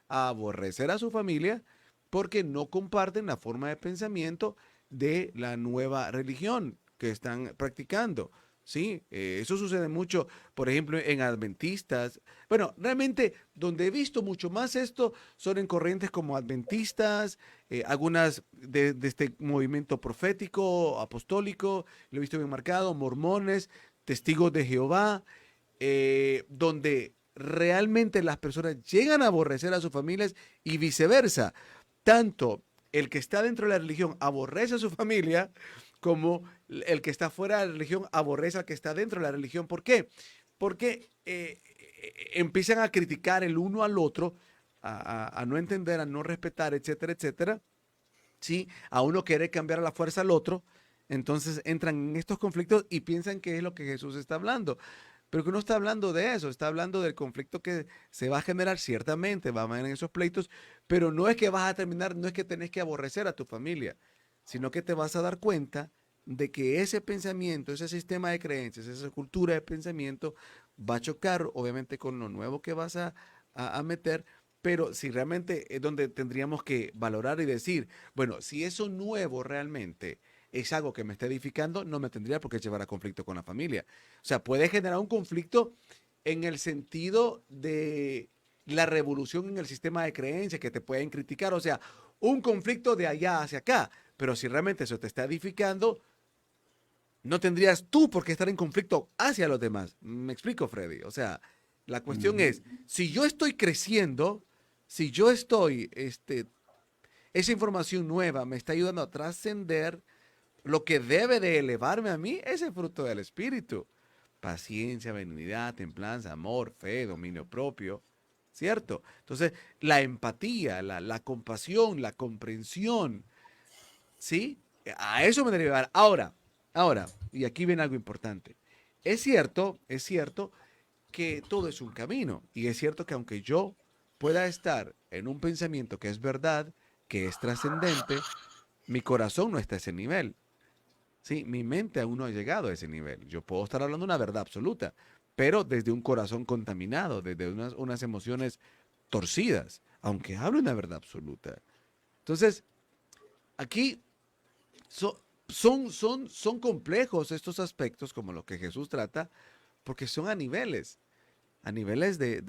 a aborrecer a su familia porque no comparten la forma de pensamiento de la nueva religión que están practicando. Sí, eso sucede mucho, por ejemplo, en adventistas. Bueno, realmente donde he visto mucho más esto son en corrientes como adventistas, algunas de este movimiento profético, apostólico, lo he visto bien marcado, mormones, testigos de Jehová, donde realmente las personas llegan a aborrecer a sus familias y viceversa. Tanto el que está dentro de la religión aborrece a su familia, como el que está fuera de la religión aborrece al que está dentro de la religión. ¿Por qué? Porque empiezan a criticar el uno al otro, a no entender, a no respetar, etcétera, etcétera. ¿Sí? A uno quiere cambiar a la fuerza al otro. Entonces entran en estos conflictos y piensan que es lo que Jesús está hablando. Pero que no está hablando de eso, está hablando del conflicto que se va a generar ciertamente, va a haber en esos pleitos, pero no es que vas a terminar, no es que tenés que aborrecer a tu familia, sino que te vas a dar cuenta de que ese pensamiento, ese sistema de creencias, esa cultura de pensamiento va a chocar, obviamente, con lo nuevo que vas a meter, pero si realmente es donde tendríamos que valorar y decir, bueno, si eso nuevo realmente es algo que me está edificando, no me tendría por qué llevar a conflicto con la familia. O sea, puede generar un conflicto en el sentido de la revolución en el sistema de creencias que te pueden criticar, o sea, un conflicto de allá hacia acá, pero si realmente eso te está edificando, no tendrías tú por qué estar en conflicto hacia los demás. Me explico, Freddy. O sea, la cuestión Ujú. es, si yo estoy creciendo, si yo estoy, esa información nueva me está ayudando a trascender lo que debe de elevarme a mí, ese fruto del Espíritu. Paciencia, benignidad, templanza, amor, fe, dominio propio. ¿Cierto? Entonces, la empatía, la compasión, la comprensión, ¿sí? A eso me debe llevar. Ahora, y aquí viene algo importante. Es cierto que todo es un camino. Y es cierto que aunque yo pueda estar en un pensamiento que es verdad, que es trascendente, mi corazón no está a ese nivel. Sí, mi mente aún no ha llegado a ese nivel. Yo puedo estar hablando una verdad absoluta, pero desde un corazón contaminado, desde unas emociones torcidas, aunque hable una verdad absoluta. Entonces, aquí so- son complejos estos aspectos, como lo que Jesús trata, porque son a niveles del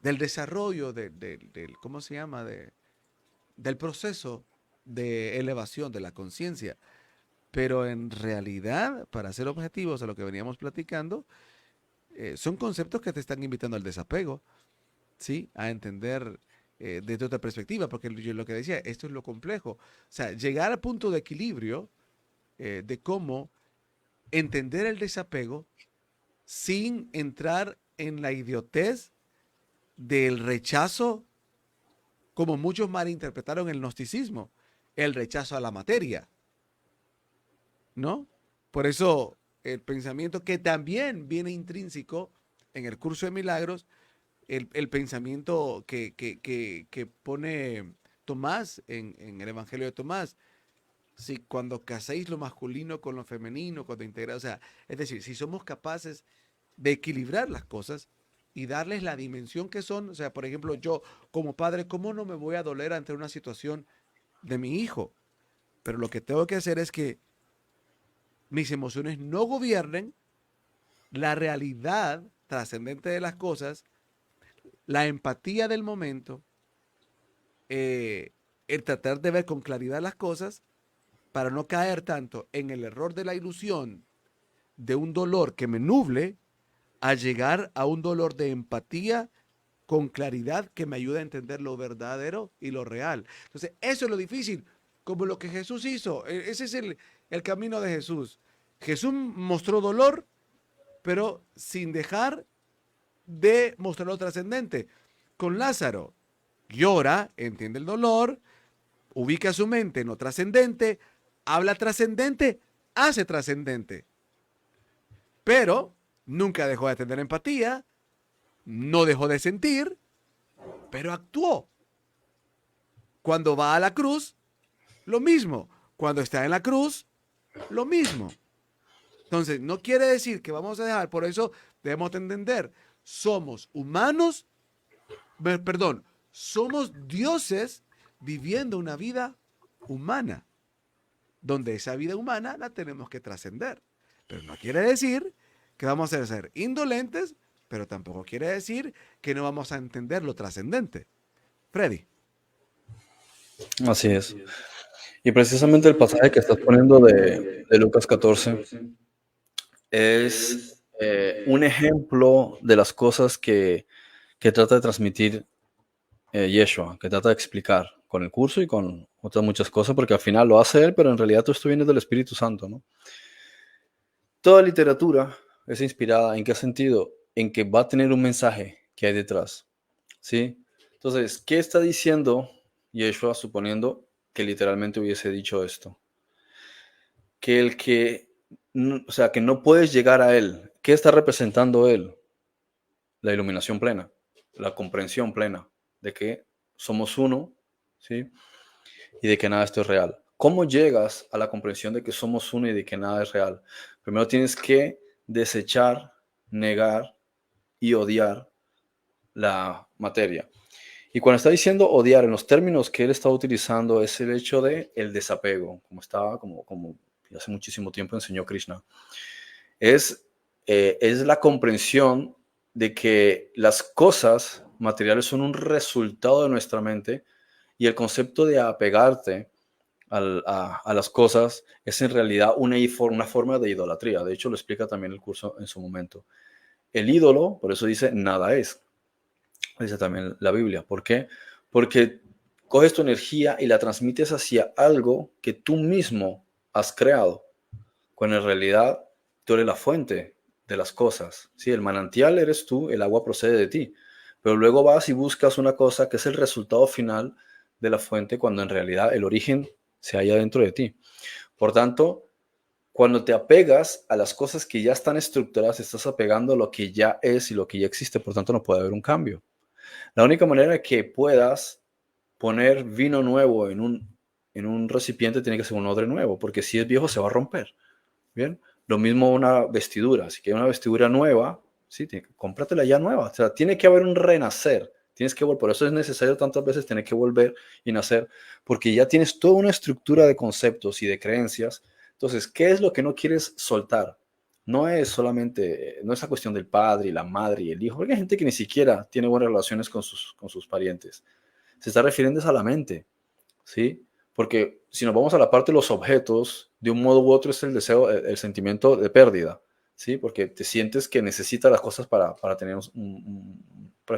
desarrollo, ¿cómo se llama? Del proceso de elevación de la conciencia. Pero en realidad, para ser objetivos a lo que veníamos platicando, son conceptos que te están invitando al desapego, ¿sí? A entender desde otra perspectiva, porque yo lo que decía, esto es lo complejo. O sea, llegar al punto de equilibrio de cómo entender el desapego sin entrar en la idiotez del rechazo, como muchos malinterpretaron el gnosticismo, el rechazo a la materia, ¿no? Por eso el pensamiento que también viene intrínseco en el curso de milagros, el pensamiento que pone Tomás en el Evangelio de Tomás, si cuando caséis lo masculino con lo femenino, cuando integráis, o sea, es decir, si somos capaces de equilibrar las cosas y darles la dimensión que son, o sea, por ejemplo, yo como padre, ¿cómo no me voy a doler ante una situación de mi hijo? Pero lo que tengo que hacer es que mis emociones no gobiernen la realidad trascendente de las cosas, la empatía del momento, eh, el tratar de ver con claridad las cosas para no caer tanto en el error de la ilusión de un dolor que me nuble a llegar a un dolor de empatía con claridad que me ayuda a entender lo verdadero y lo real. Entonces, eso es lo difícil, como lo que Jesús hizo. Ese es el camino de Jesús. Jesús mostró dolor, pero sin dejar de mostrar lo trascendente. Con Lázaro, llora, entiende el dolor, ubica su mente en lo trascendente, habla trascendente, hace trascendente, pero nunca dejó de tener empatía, no dejó de sentir, pero actuó. Cuando va a la cruz, lo mismo. Cuando está en la cruz, lo mismo. Entonces, no quiere decir que vamos a dejar, por eso debemos entender, somos humanos, perdón, somos dioses viviendo una vida humana, donde esa vida humana la tenemos que trascender. Pero no quiere decir que vamos a ser indolentes, pero tampoco quiere decir que no vamos a entender lo trascendente. Freddy. Así es. Y precisamente el pasaje que estás poniendo de Lucas 14 es un ejemplo de las cosas que trata de transmitir Yeshua, que trata de explicar con el curso y con otras muchas cosas, porque al final lo hace él, pero en realidad todo esto viene del Espíritu Santo, ¿no? Toda literatura es inspirada, ¿en qué sentido? En que va a tener un mensaje que hay detrás, ¿sí? Entonces, ¿qué está diciendo Yeshua suponiendo que literalmente hubiese dicho esto? Que el que, o sea, que no puedes llegar a él. ¿Qué está representando él? La iluminación plena, la comprensión plena de que somos uno, ¿sí? Y de que nada esto es real. ¿Cómo llegas a la comprensión de que somos uno y de que nada es real? Primero tienes que desechar, negar y odiar la materia. Y cuando está diciendo odiar, en los términos que él está utilizando, es el hecho de el desapego, como hace muchísimo tiempo enseñó Krishna. Es la comprensión de que las cosas materiales son un resultado de nuestra mente y el concepto de apegarte a las cosas es en realidad una forma de idolatría. De hecho, lo explica también el curso en su momento. El ídolo, por eso dice, nada es. Dice también la Biblia. ¿Por qué? Porque coges tu energía y la transmites hacia algo que tú mismo has creado, cuando en realidad tú eres la fuente de las cosas. ¿Sí? El manantial eres tú, el agua procede de ti. Pero luego vas y buscas una cosa que es el resultado final de la fuente, cuando en realidad el origen se halla dentro de ti. Por tanto, cuando te apegas a las cosas que ya están estructuradas, estás apegando a lo que ya es y lo que ya existe. Por tanto, no puede haber un cambio. La única manera que puedas poner vino nuevo en un recipiente tiene que ser un odre nuevo, porque si es viejo se va a romper. Bien, lo mismo una vestidura. Si quieres una vestidura nueva, sí, cómpratela ya nueva. O sea, tiene que haber un renacer. Tienes que volver. Por eso es necesario tantas veces tener que volver y nacer, porque ya tienes toda una estructura de conceptos y de creencias. Entonces, ¿qué es lo que no quieres soltar? No es solamente, no es la cuestión del padre y la madre y el hijo, porque hay gente que ni siquiera tiene buenas relaciones con sus parientes. Se está refiriendo a la mente, ¿sí? Porque si nos vamos a la parte de los objetos, de un modo u otro es el deseo, el sentimiento de pérdida, ¿sí? Porque te sientes que necesitas las cosas para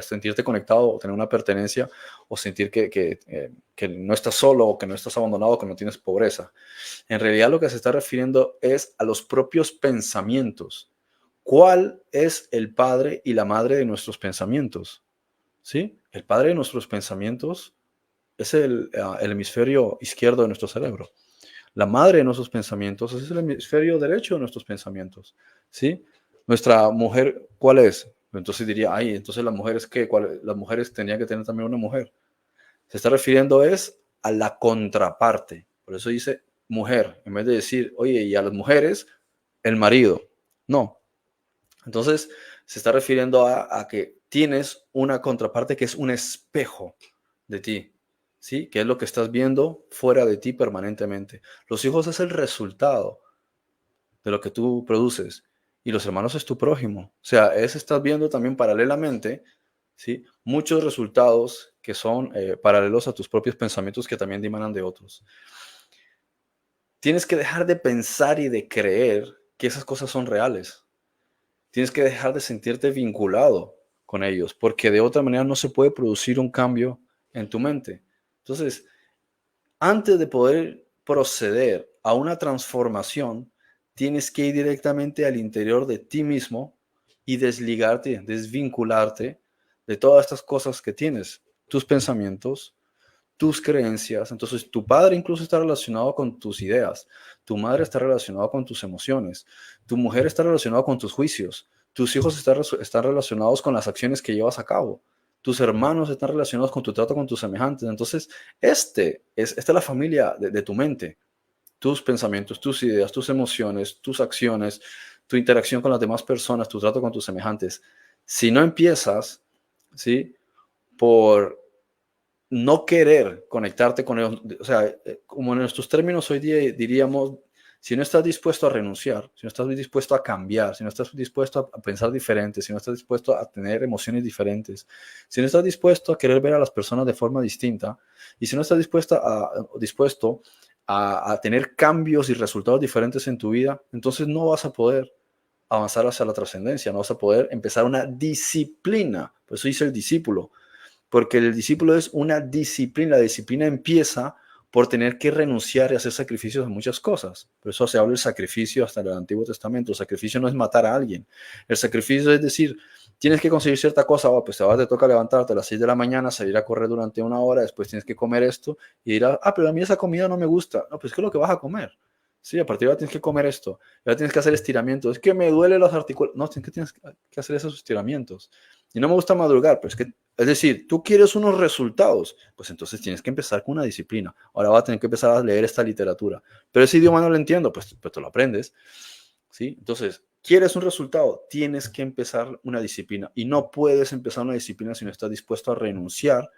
sentirte conectado o tener una pertenencia o sentir que no estás solo o que no estás abandonado o que no tienes pobreza. En realidad lo que se está refiriendo es a los propios pensamientos. ¿Cuál es el padre y la madre de nuestros pensamientos? ¿Sí? El padre de nuestros pensamientos es el hemisferio izquierdo de nuestro cerebro. La madre de nuestros pensamientos es el hemisferio derecho de nuestros pensamientos, ¿sí? Nuestra mujer, ¿cuál es? Entonces diría, ay, entonces las mujeres, ¿qué? Las mujeres tenían que tener también una mujer. Se está refiriendo es a la contraparte. Por eso dice mujer, en vez de decir, oye, y a las mujeres, el marido. No. Entonces, se está refiriendo a que tienes una contraparte que es un espejo de ti, ¿sí? Que es lo que estás viendo fuera de ti permanentemente. Los hijos es el resultado de lo que tú produces y los hermanos es tu prójimo. O sea, estás viendo también paralelamente, ¿sí? Muchos resultados que son paralelos a tus propios pensamientos que también dimanan de otros. Tienes que dejar de pensar y de creer que esas cosas son reales. Tienes que dejar de sentirte vinculado con ellos, porque de otra manera no se puede producir un cambio en tu mente. Entonces, antes de poder proceder a una transformación, tienes que ir directamente al interior de ti mismo y desligarte, desvincularte de todas estas cosas que tienes, tus pensamientos, tus creencias. Entonces, tu padre incluso está relacionado con tus ideas, tu madre está relacionada con tus emociones, tu mujer está relacionada con tus juicios, tus hijos están relacionados con las acciones que llevas a cabo, tus hermanos están relacionados con tu trato con tus semejantes. Entonces, esta es la familia de tu mente, tus pensamientos, tus ideas, tus emociones, tus acciones, tu interacción con las demás personas, tu trato con tus semejantes. Si no empiezas, ¿sí? Por no querer conectarte con ellos, o sea, como en nuestros términos hoy día diríamos, si no estás dispuesto a renunciar, si no estás dispuesto a cambiar, si no estás dispuesto a pensar diferente, si no estás dispuesto a tener emociones diferentes, si no estás dispuesto a querer ver a las personas de forma distinta, y si no estás dispuesto a tener cambios y resultados diferentes en tu vida, entonces no vas a poder avanzar hacia la trascendencia, no vas a poder empezar una disciplina. Por eso dice el discípulo, porque el discípulo es una disciplina. La disciplina empieza por tener que renunciar y hacer sacrificios a muchas cosas. Por eso se habla del sacrificio hasta en el Antiguo Testamento. El sacrificio no es matar a alguien. El sacrificio es decir, tienes que conseguir cierta cosa, pues ahora te toca levantarte a las 6 de la mañana, salir a correr durante una hora, después tienes que comer esto y dirás, pero a mí esa comida no me gusta. No, pues ¿qué es lo que vas a comer? Sí, a partir de ahora tienes que comer esto. Ahora tienes que hacer estiramientos. Es que me duele los articulaciones. No, tienes que hacer esos estiramientos. Y no me gusta madrugar, pero es que Es decir, tú quieres unos resultados, pues entonces tienes que empezar con una disciplina. Ahora vas a tener que empezar a leer esta literatura. Pero ese idioma no lo entiendo, pues te lo aprendes. ¿Sí? Entonces, ¿quieres un resultado? Tienes que empezar una disciplina. Y no puedes empezar una disciplina si no estás dispuesto a renunciar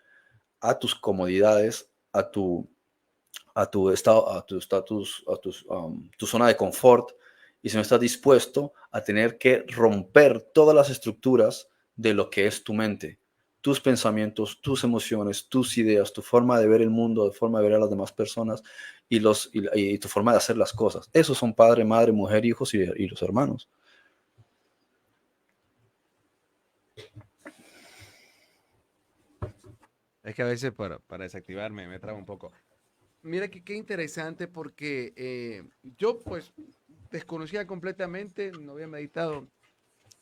a tus comodidades, a tu estado, a tu estatus, tu zona de confort, y si no estás dispuesto a tener que romper todas las estructuras de lo que es tu mente, tus pensamientos, tus emociones, tus ideas, tu forma de ver el mundo, tu forma de ver a las demás personas y tu forma de hacer las cosas. Esos son padre, madre, mujer, hijos y los hermanos. Es que a veces para desactivarme me traba un poco. Mira que qué interesante porque yo pues desconocía completamente, no había meditado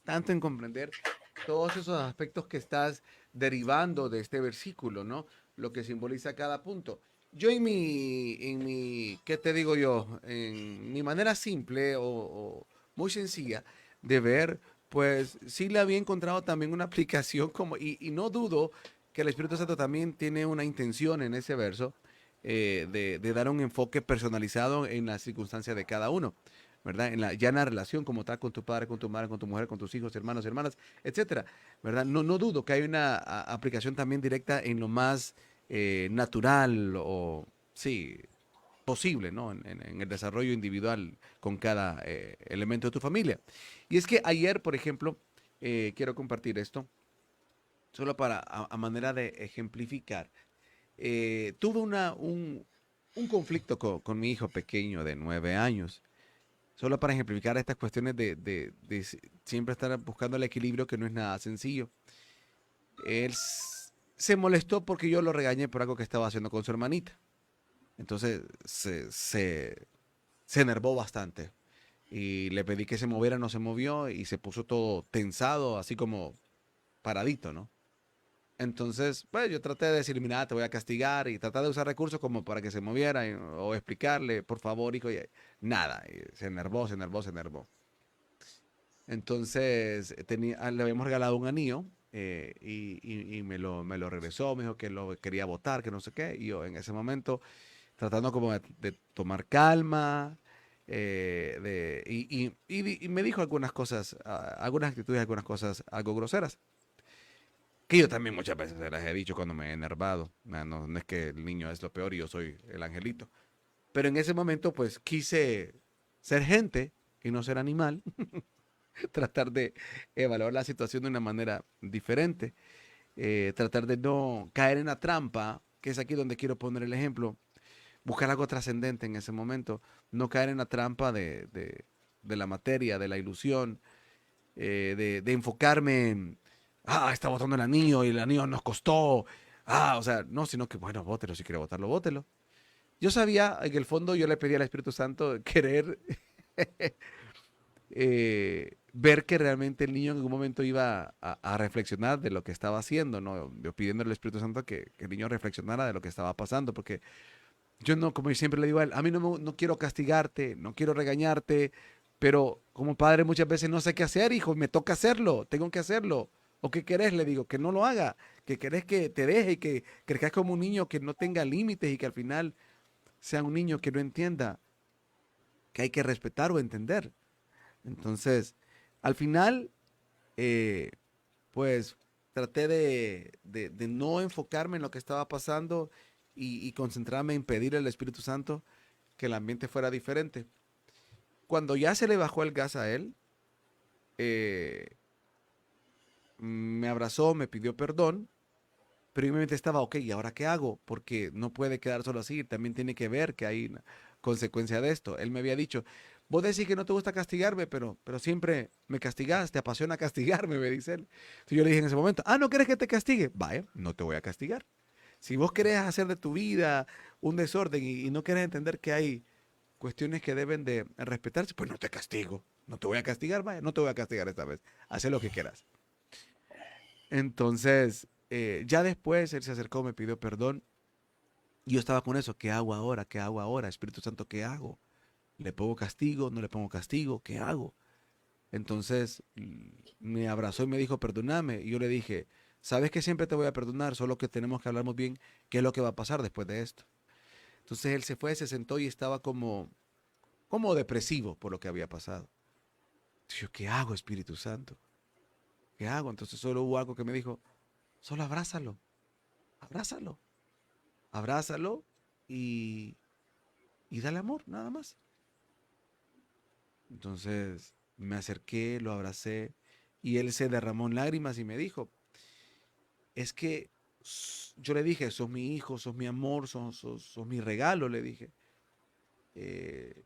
tanto en comprender todos esos aspectos que estás derivando de este versículo, ¿no? Lo que simboliza cada punto. Yo ¿qué te digo yo? En mi manera simple o muy sencilla de ver, pues sí le había encontrado también una aplicación como, y no dudo que el Espíritu Santo también tiene una intención en ese verso de dar un enfoque personalizado en la circunstancia de cada uno. ¿Verdad? Ya en la relación como tal con tu padre, con tu madre, con tu mujer, con tus hijos, hermanos, hermanas, etcétera, ¿verdad? No dudo que hay una aplicación también directa en lo más natural o, sí, posible, ¿no? En el desarrollo individual con cada elemento de tu familia. Y es que ayer, por ejemplo, quiero compartir esto, solo a manera de ejemplificar. Tuve un conflicto con mi hijo pequeño de 9 años. Solo para ejemplificar estas cuestiones de siempre estar buscando el equilibrio que no es nada sencillo. Se molestó porque yo lo regañé por algo que estaba haciendo con su hermanita. Entonces se enervó bastante. Y le pedí que se moviera, no se movió y se puso todo tensado, así como paradito, ¿no? Entonces, pues yo traté de decir, mira, te voy a castigar y tratar de usar recursos como para que se moviera o explicarle, por favor, hijo, y nada, y se enervó, se enervó, se enervó. Entonces, le habíamos regalado un anillo y me lo regresó, me dijo que lo quería votar, que no sé qué. Y yo en ese momento, tratando como de tomar calma, y me dijo algunas cosas, algunas actitudes, algunas cosas algo groseras. Que yo también muchas veces se las he dicho cuando me he enervado. No es que el niño es lo peor y yo soy el angelito. Pero en ese momento, pues quise ser gente y no ser animal. Tratar de evaluar la situación de una manera diferente, tratar de no caer en la trampa, que es aquí donde quiero poner el ejemplo, buscar algo trascendente en ese momento, no caer en la trampa de la materia, de la ilusión, de enfocarme en, está votando el anillo y el anillo nos costó, o sea, no, sino que, bueno, bótelo, si quiere votarlo, bótelo. Yo sabía, en el fondo, yo le pedí al Espíritu Santo querer ver que realmente el niño en algún momento iba a reflexionar de lo que estaba haciendo, ¿no? Yo pidiendo al Espíritu Santo que el niño reflexionara de lo que estaba pasando, porque yo no, como yo siempre le digo a él, a mí no quiero castigarte, no quiero regañarte, pero como padre muchas veces no sé qué hacer, hijo, me toca hacerlo, tengo que hacerlo. ¿O qué querés? Le digo, que no lo haga, que querés que te deje y que crezcas como un niño que no tenga límites y que al final sea un niño que no entienda que hay que respetar o entender. Entonces, al final, eh, pues traté de no enfocarme en lo que estaba pasando y concentrarme en pedir al Espíritu Santo que el ambiente fuera diferente. Cuando ya se le bajó el gas a él, eh, me abrazó, me pidió perdón, pero yo en mi mente estaba, ok, ¿y ahora qué hago? Porque no puede quedar solo así, también tiene que ver que hay una consecuencia de esto. Él me había dicho, vos decís que no te gusta castigarme, pero siempre me castigas, te apasiona castigarme, me dice él. Entonces yo le dije en ese momento, ¿no quieres que te castigue? Vaya, no te voy a castigar. Si vos querés hacer de tu vida un desorden y no querés entender que hay cuestiones que deben de respetarse, pues no te castigo. No te voy a castigar, vaya, no te voy a castigar esta vez. Haz lo que quieras. Entonces, ya después él se acercó, me pidió perdón. Y yo estaba con eso, ¿qué hago ahora? ¿Qué hago ahora? Espíritu Santo, ¿qué hago? ¿Le pongo castigo? ¿No le pongo castigo? ¿Qué hago? Entonces me abrazó y me dijo, perdóname. Y yo le dije, sabes que siempre te voy a perdonar, solo que tenemos que hablar muy bien qué es lo que va a pasar después de esto. Entonces él se fue, se sentó y estaba como depresivo por lo que había pasado. Entonces yo, ¿qué hago, Espíritu Santo? ¿Qué hago? Entonces solo hubo algo que me dijo, solo abrázalo, abrázalo, abrázalo y, y dale amor, nada más. Entonces me acerqué, lo abracé y él se derramó en lágrimas y me dijo, es que yo le dije, sos mi hijo, sos mi amor, sos mi regalo, le dije. Eh,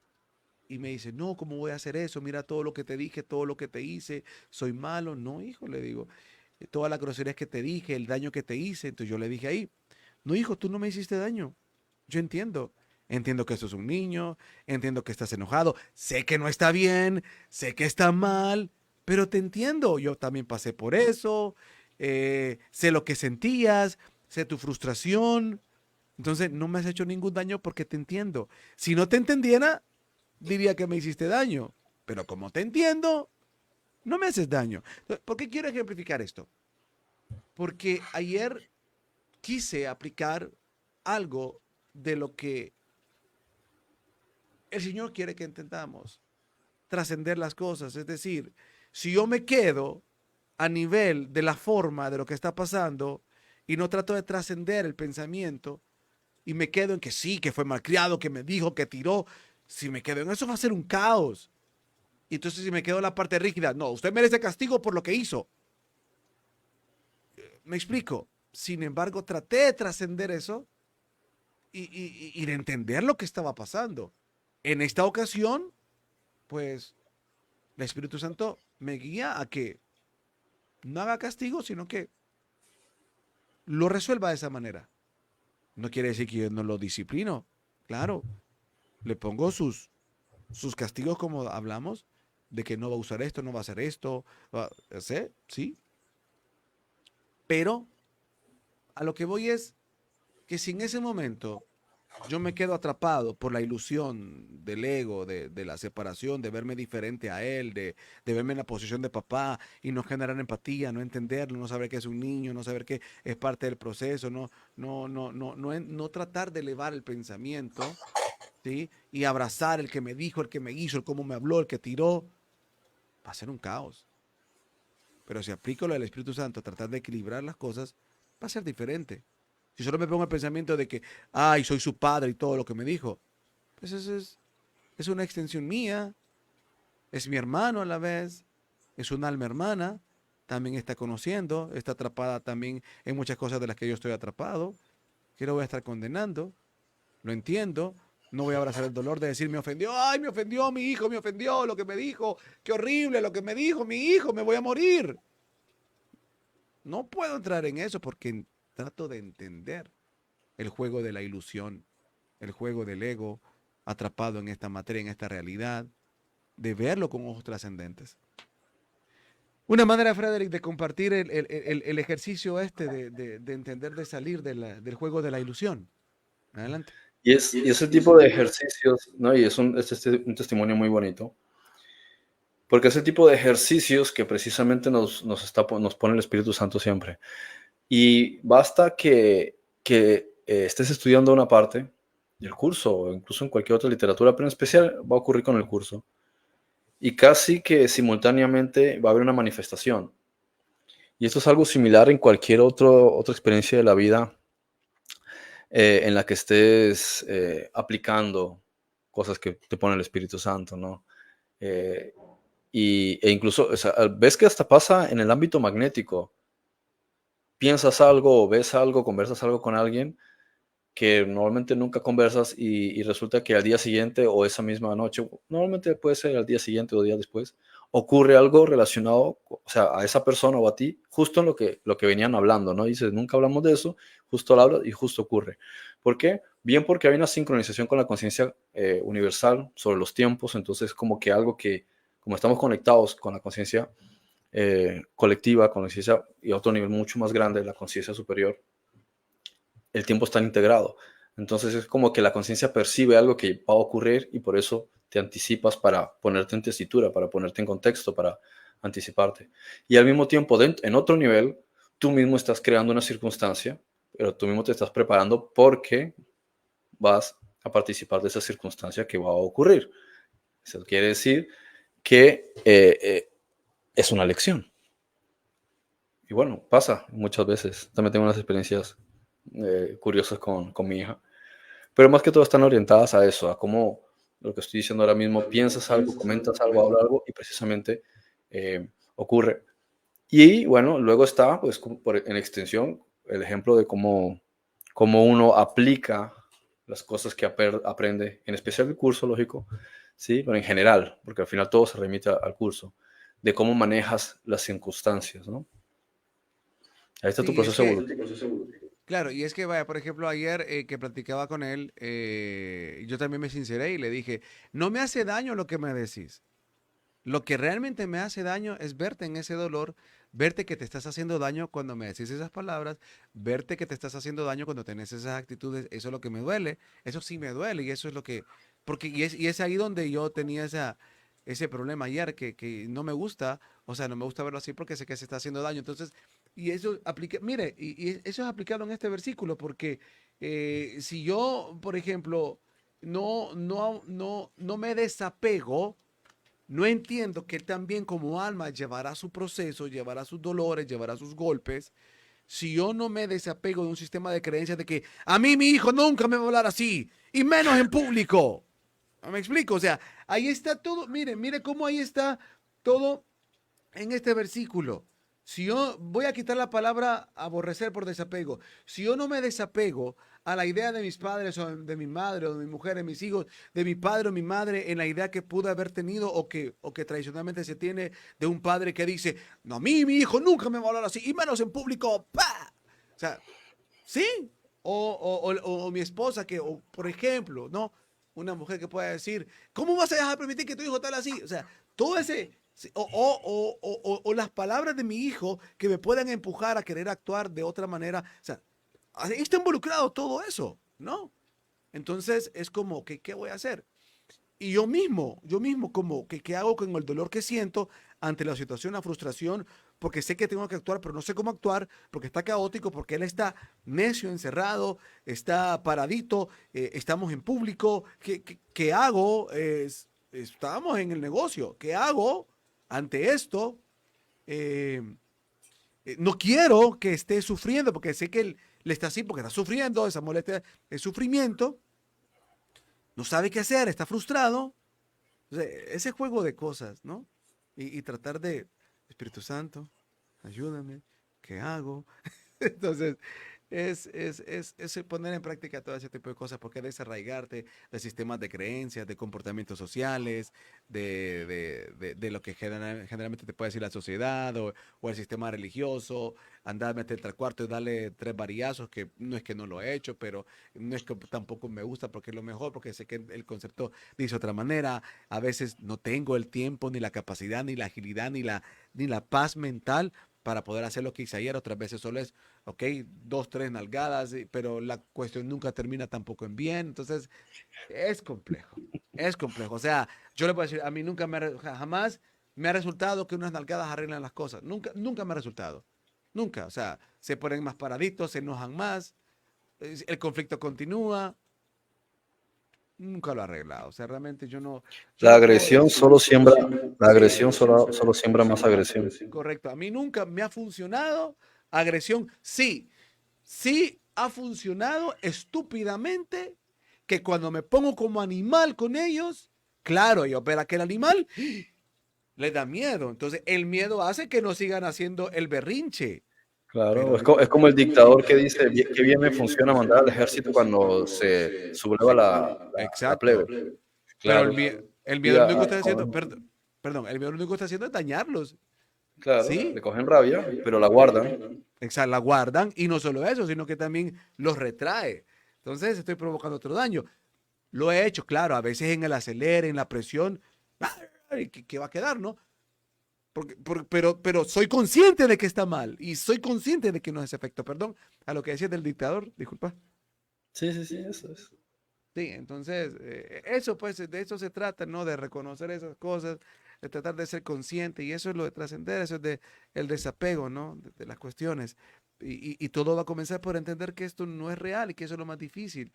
y me dice, no, ¿cómo voy a hacer eso? Mira todo lo que te dije, todo lo que te hice, soy malo. No, hijo, le digo, todas las groserías que te dije, el daño que te hice. Entonces yo le dije ahí, no, hijo, tú no me hiciste daño. Yo entiendo. Entiendo que sos un niño, entiendo que estás enojado, sé que no está bien, sé que está mal, pero te entiendo. Yo también pasé por eso, sé lo que sentías, sé tu frustración. Entonces no me has hecho ningún daño porque te entiendo. Si no te entendiera, diría que me hiciste daño. Pero como te entiendo, no me haces daño. ¿Por qué quiero ejemplificar esto? Porque ayer quise aplicar algo de lo que el Señor quiere que entendamos, trascender las cosas. Es decir, si yo me quedo a nivel de la forma de lo que está pasando y no trato de trascender el pensamiento y me quedo en que sí, que fue malcriado, que me dijo, que tiró, si me quedo en eso va a ser un caos. Y entonces si me quedo en la parte rígida, no, usted merece castigo por lo que hizo. Me explico. Sin embargo, traté de trascender eso y de entender lo que estaba pasando. En esta ocasión, pues el Espíritu Santo me guía a que no haga castigo, sino que lo resuelva de esa manera. No quiere decir que yo no lo disciplino. Claro, le pongo sus castigos como hablamos, de que no va a usar esto, no va a hacer esto, ¿sí? Sí, pero a lo que voy es que si en ese momento yo me quedo atrapado por la ilusión del ego, de la separación, de verme diferente a él, de verme en la posición de papá y no generar empatía, no entenderlo, no saber que es un niño, no saber que es parte del proceso, no tratar de elevar el pensamiento, ¿sí? Y abrazar el que me dijo, el que me hizo, el cómo me habló, el que tiró, va a ser un caos. Pero si aplico lo del Espíritu Santo, tratar de equilibrar las cosas, va a ser diferente. Si solo me pongo el pensamiento de que, ay, soy su padre y todo lo que me dijo, pues eso es una extensión mía, es mi hermano a la vez, es un alma hermana, también está conociendo, está atrapada también en muchas cosas de las que yo estoy atrapado, que lo voy a estar condenando, lo entiendo, no voy a abrazar el dolor de decir me ofendió, ay, me ofendió mi hijo, me ofendió lo que me dijo, qué horrible lo que me dijo mi hijo, me voy a morir. No puedo entrar en eso porque trato de entender el juego de la ilusión, el juego del ego atrapado en esta materia, en esta realidad, de verlo con ojos trascendentes. Una manera, Frederick, de compartir el ejercicio este de entender, de salir del juego de la ilusión. Adelante. Y ese tipo de ejercicios, ¿no? Y un testimonio muy bonito, porque ese tipo de ejercicios que precisamente nos pone el Espíritu Santo siempre. Y basta que estés estudiando una parte del curso, o incluso en cualquier otra literatura, pero en especial va a ocurrir con el curso, y casi que simultáneamente va a haber una manifestación. Y esto es algo similar en cualquier otra experiencia de la vida en la que estés aplicando cosas que te pone el Espíritu Santo, ¿no? Eh, e incluso, o sea, ves que hasta pasa en el ámbito magnético. Piensas algo, o ves algo, conversas algo con alguien que normalmente nunca conversas y resulta que al día siguiente o esa misma noche, normalmente puede ser al día siguiente o días después, ocurre algo relacionado, o sea, a esa persona o a ti, justo en lo que venían hablando, ¿no? Dices, nunca hablamos de eso, justo lo hablas y justo ocurre. ¿Por qué? Bien porque hay una sincronización con la conciencia universal sobre los tiempos, entonces como que algo que, como estamos conectados con la conciencia colectiva, con la conciencia y a otro nivel mucho más grande, la conciencia superior, el tiempo está integrado. Entonces es como que la conciencia percibe algo que va a ocurrir y por eso te anticipas para ponerte en tesitura, para ponerte en contexto, para anticiparte. Y al mismo tiempo, en otro nivel, tú mismo estás creando una circunstancia, pero tú mismo te estás preparando porque vas a participar de esa circunstancia que va a ocurrir. Eso quiere decir que es una lección. Y bueno, pasa muchas veces. También tengo unas experiencias curiosas con mi hija. Pero más que todo están orientadas a eso, a cómo lo que estoy diciendo ahora mismo, piensas algo, comentas algo, hablas algo y precisamente ocurre. Y bueno, luego está, pues, en extensión, el ejemplo de cómo uno aplica las cosas que aprende, en especial el curso, lógico, ¿sí? Pero en general, porque al final todo se remite al curso, de cómo manejas las circunstancias, ¿no? Ahí está tu Sí, es proceso que, evolutivo. claro, y es que, vaya, por ejemplo, ayer que platicaba con él, yo también me sinceré y le dije, no me hace daño lo que me decís. Lo que realmente me hace daño es verte en ese dolor, verte que te estás haciendo daño cuando me decís esas palabras, verte que te estás haciendo daño cuando tenés esas actitudes, eso es lo que me duele, eso sí me duele y eso es lo que, porque y es ahí donde yo tenía ese problema ayer que no me gusta, o sea, no me gusta verlo así porque sé que se está haciendo daño. Entonces, y eso aplica, mire, y eso es aplicado en este versículo porque si yo, por ejemplo, no me desapego, no entiendo que él también como alma llevará su proceso, llevará sus dolores, llevará sus golpes. Si yo no me desapego de un sistema de creencias de que a mí mi hijo nunca me va a hablar así, y menos en público. ¿No me explico? O sea, ahí está todo. Mire cómo ahí está todo en este versículo. Si yo voy a quitar la palabra aborrecer por desapego, si yo no me desapego a la idea de mis padres o de mi madre o de mi mujer, de mis hijos, de mi padre o mi madre, en la idea que pude haber tenido o que tradicionalmente se tiene de un padre que dice, no, a mí mi hijo nunca me va a hablar así, y menos en público, ¡pa! O sea, sí, o mi esposa que, o, por ejemplo, ¿no? Una mujer que pueda decir, ¿cómo vas a dejar de permitir que tu hijo tal así? O sea, todo ese, sí, o las palabras de mi hijo que me puedan empujar a querer actuar de otra manera. O sea, ahí está involucrado todo eso, ¿no? Entonces es como que, ¿qué voy a hacer? Y yo mismo como que qué hago con el dolor que siento ante la situación, la frustración, porque sé que tengo que actuar, pero no sé cómo actuar, porque está caótico, porque él está necio, encerrado, está paradito, estamos en público. ¿Qué hago? Estamos en el negocio. ¿Qué hago ante esto? Eh, no quiero que esté sufriendo, porque sé que él le está así, porque está sufriendo esa molestia, el sufrimiento, no sabe qué hacer, está frustrado. O sea, ese juego de cosas, ¿no? Y tratar de, Espíritu Santo, ayúdame, ¿qué hago? Entonces, es poner en práctica todo ese tipo de cosas, porque desarraigarte de sistemas de creencias, de comportamientos sociales, de lo que generalmente te puede decir la sociedad o el sistema religioso, andar, meterte al cuarto y darle tres varillazos, que no es que no lo he hecho, pero no es que tampoco me gusta porque es lo mejor, porque sé que el concepto dice otra manera. A veces no tengo el tiempo, ni la capacidad, ni la agilidad, ni la paz mental para poder hacer lo que hice ayer. Otras veces solo es, ok, dos, tres nalgadas, pero la cuestión nunca termina tampoco en bien. Entonces, es complejo, es complejo. O sea, yo le puedo decir, a mí nunca jamás me ha resultado que unas nalgadas arreglan las cosas. Nunca, nunca me ha resultado. Nunca. O sea, se ponen más paraditos, se enojan más, el conflicto continúa. Nunca lo ha arreglado. O sea, realmente yo La no puedo agresión decir. solo siembra, la Sí, agresión solo siembra más agresión. correcto. A mí nunca me ha funcionado agresión. Sí, sí ha funcionado estúpidamente que cuando me pongo como animal con ellos, claro, ellos ven a aquel animal, les da miedo. Entonces, el miedo hace que no sigan haciendo el berrinche. Claro, Pero, es como el dictador que dice, qué bien me funciona mandar al ejército cuando se subleva la plebe. exacto. Pero el, Claro. el Y miedo lo único que está haciendo, perdón, el miedo lo único que está haciendo es dañarlos. claro, ¿Sí? le cogen rabia, pero la guardan. Exacto, la guardan y no solo eso, sino que también los retrae. Entonces estoy provocando otro daño. Lo he hecho, claro, a veces en el acelere, en la presión, ¡ay! ¿Qué va a quedar, no? Pero soy consciente de que está mal y soy consciente de que no es efecto. Perdón, a lo que decías del dictador, disculpa. Sí, sí, sí, eso es. Sí, entonces, eso pues, de eso se trata, ¿no? De reconocer esas cosas, de tratar de ser consciente, y eso es lo de trascender, eso es de el desapego, ¿no? De las cuestiones. Y todo va a comenzar por entender que esto no es real y que eso es lo más difícil,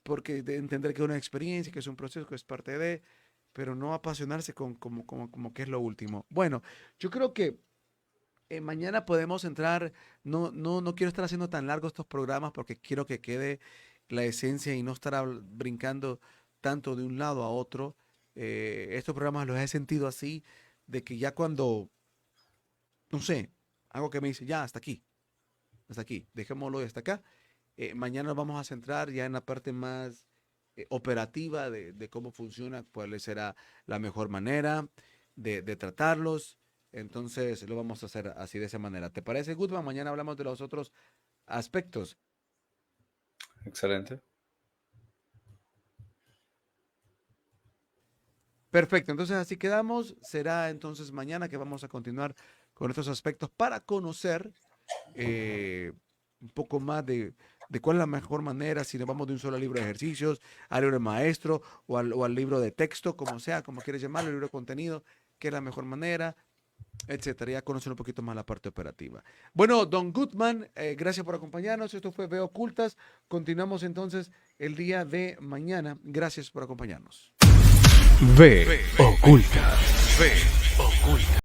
porque de entender que es una experiencia, que es un proceso, que es parte de, pero no apasionarse con como que es lo último. Bueno, yo creo que mañana podemos entrar, no quiero estar haciendo tan largos estos programas porque quiero que quede la esencia y no estar brincando tanto de un lado a otro. Estos programas los he sentido así, de que ya cuando, no sé, algo que me dice, ya, hasta aquí, dejémoslo y hasta acá. Mañana nos vamos a centrar ya en la parte más operativa de cómo funciona, cuál será la mejor manera de tratarlos. Entonces lo vamos a hacer así de esa manera. ¿Te parece, Goodman? Mañana hablamos de los otros aspectos. Excelente. Perfecto, entonces así quedamos. Será entonces mañana que vamos a continuar con estos aspectos para conocer un poco más de cuál es la mejor manera, si nos vamos de un solo libro de ejercicios, al libro de maestro o al libro de texto, como sea, como quieres llamarlo, el libro de contenido, qué es la mejor manera, etcétera. Ya conocer un poquito más la parte operativa. Bueno, Don Goodman, gracias por acompañarnos. Esto fue Veo Ocultas. Continuamos entonces el día de mañana. Gracias por acompañarnos. Ve ocultas. Ve ocultas.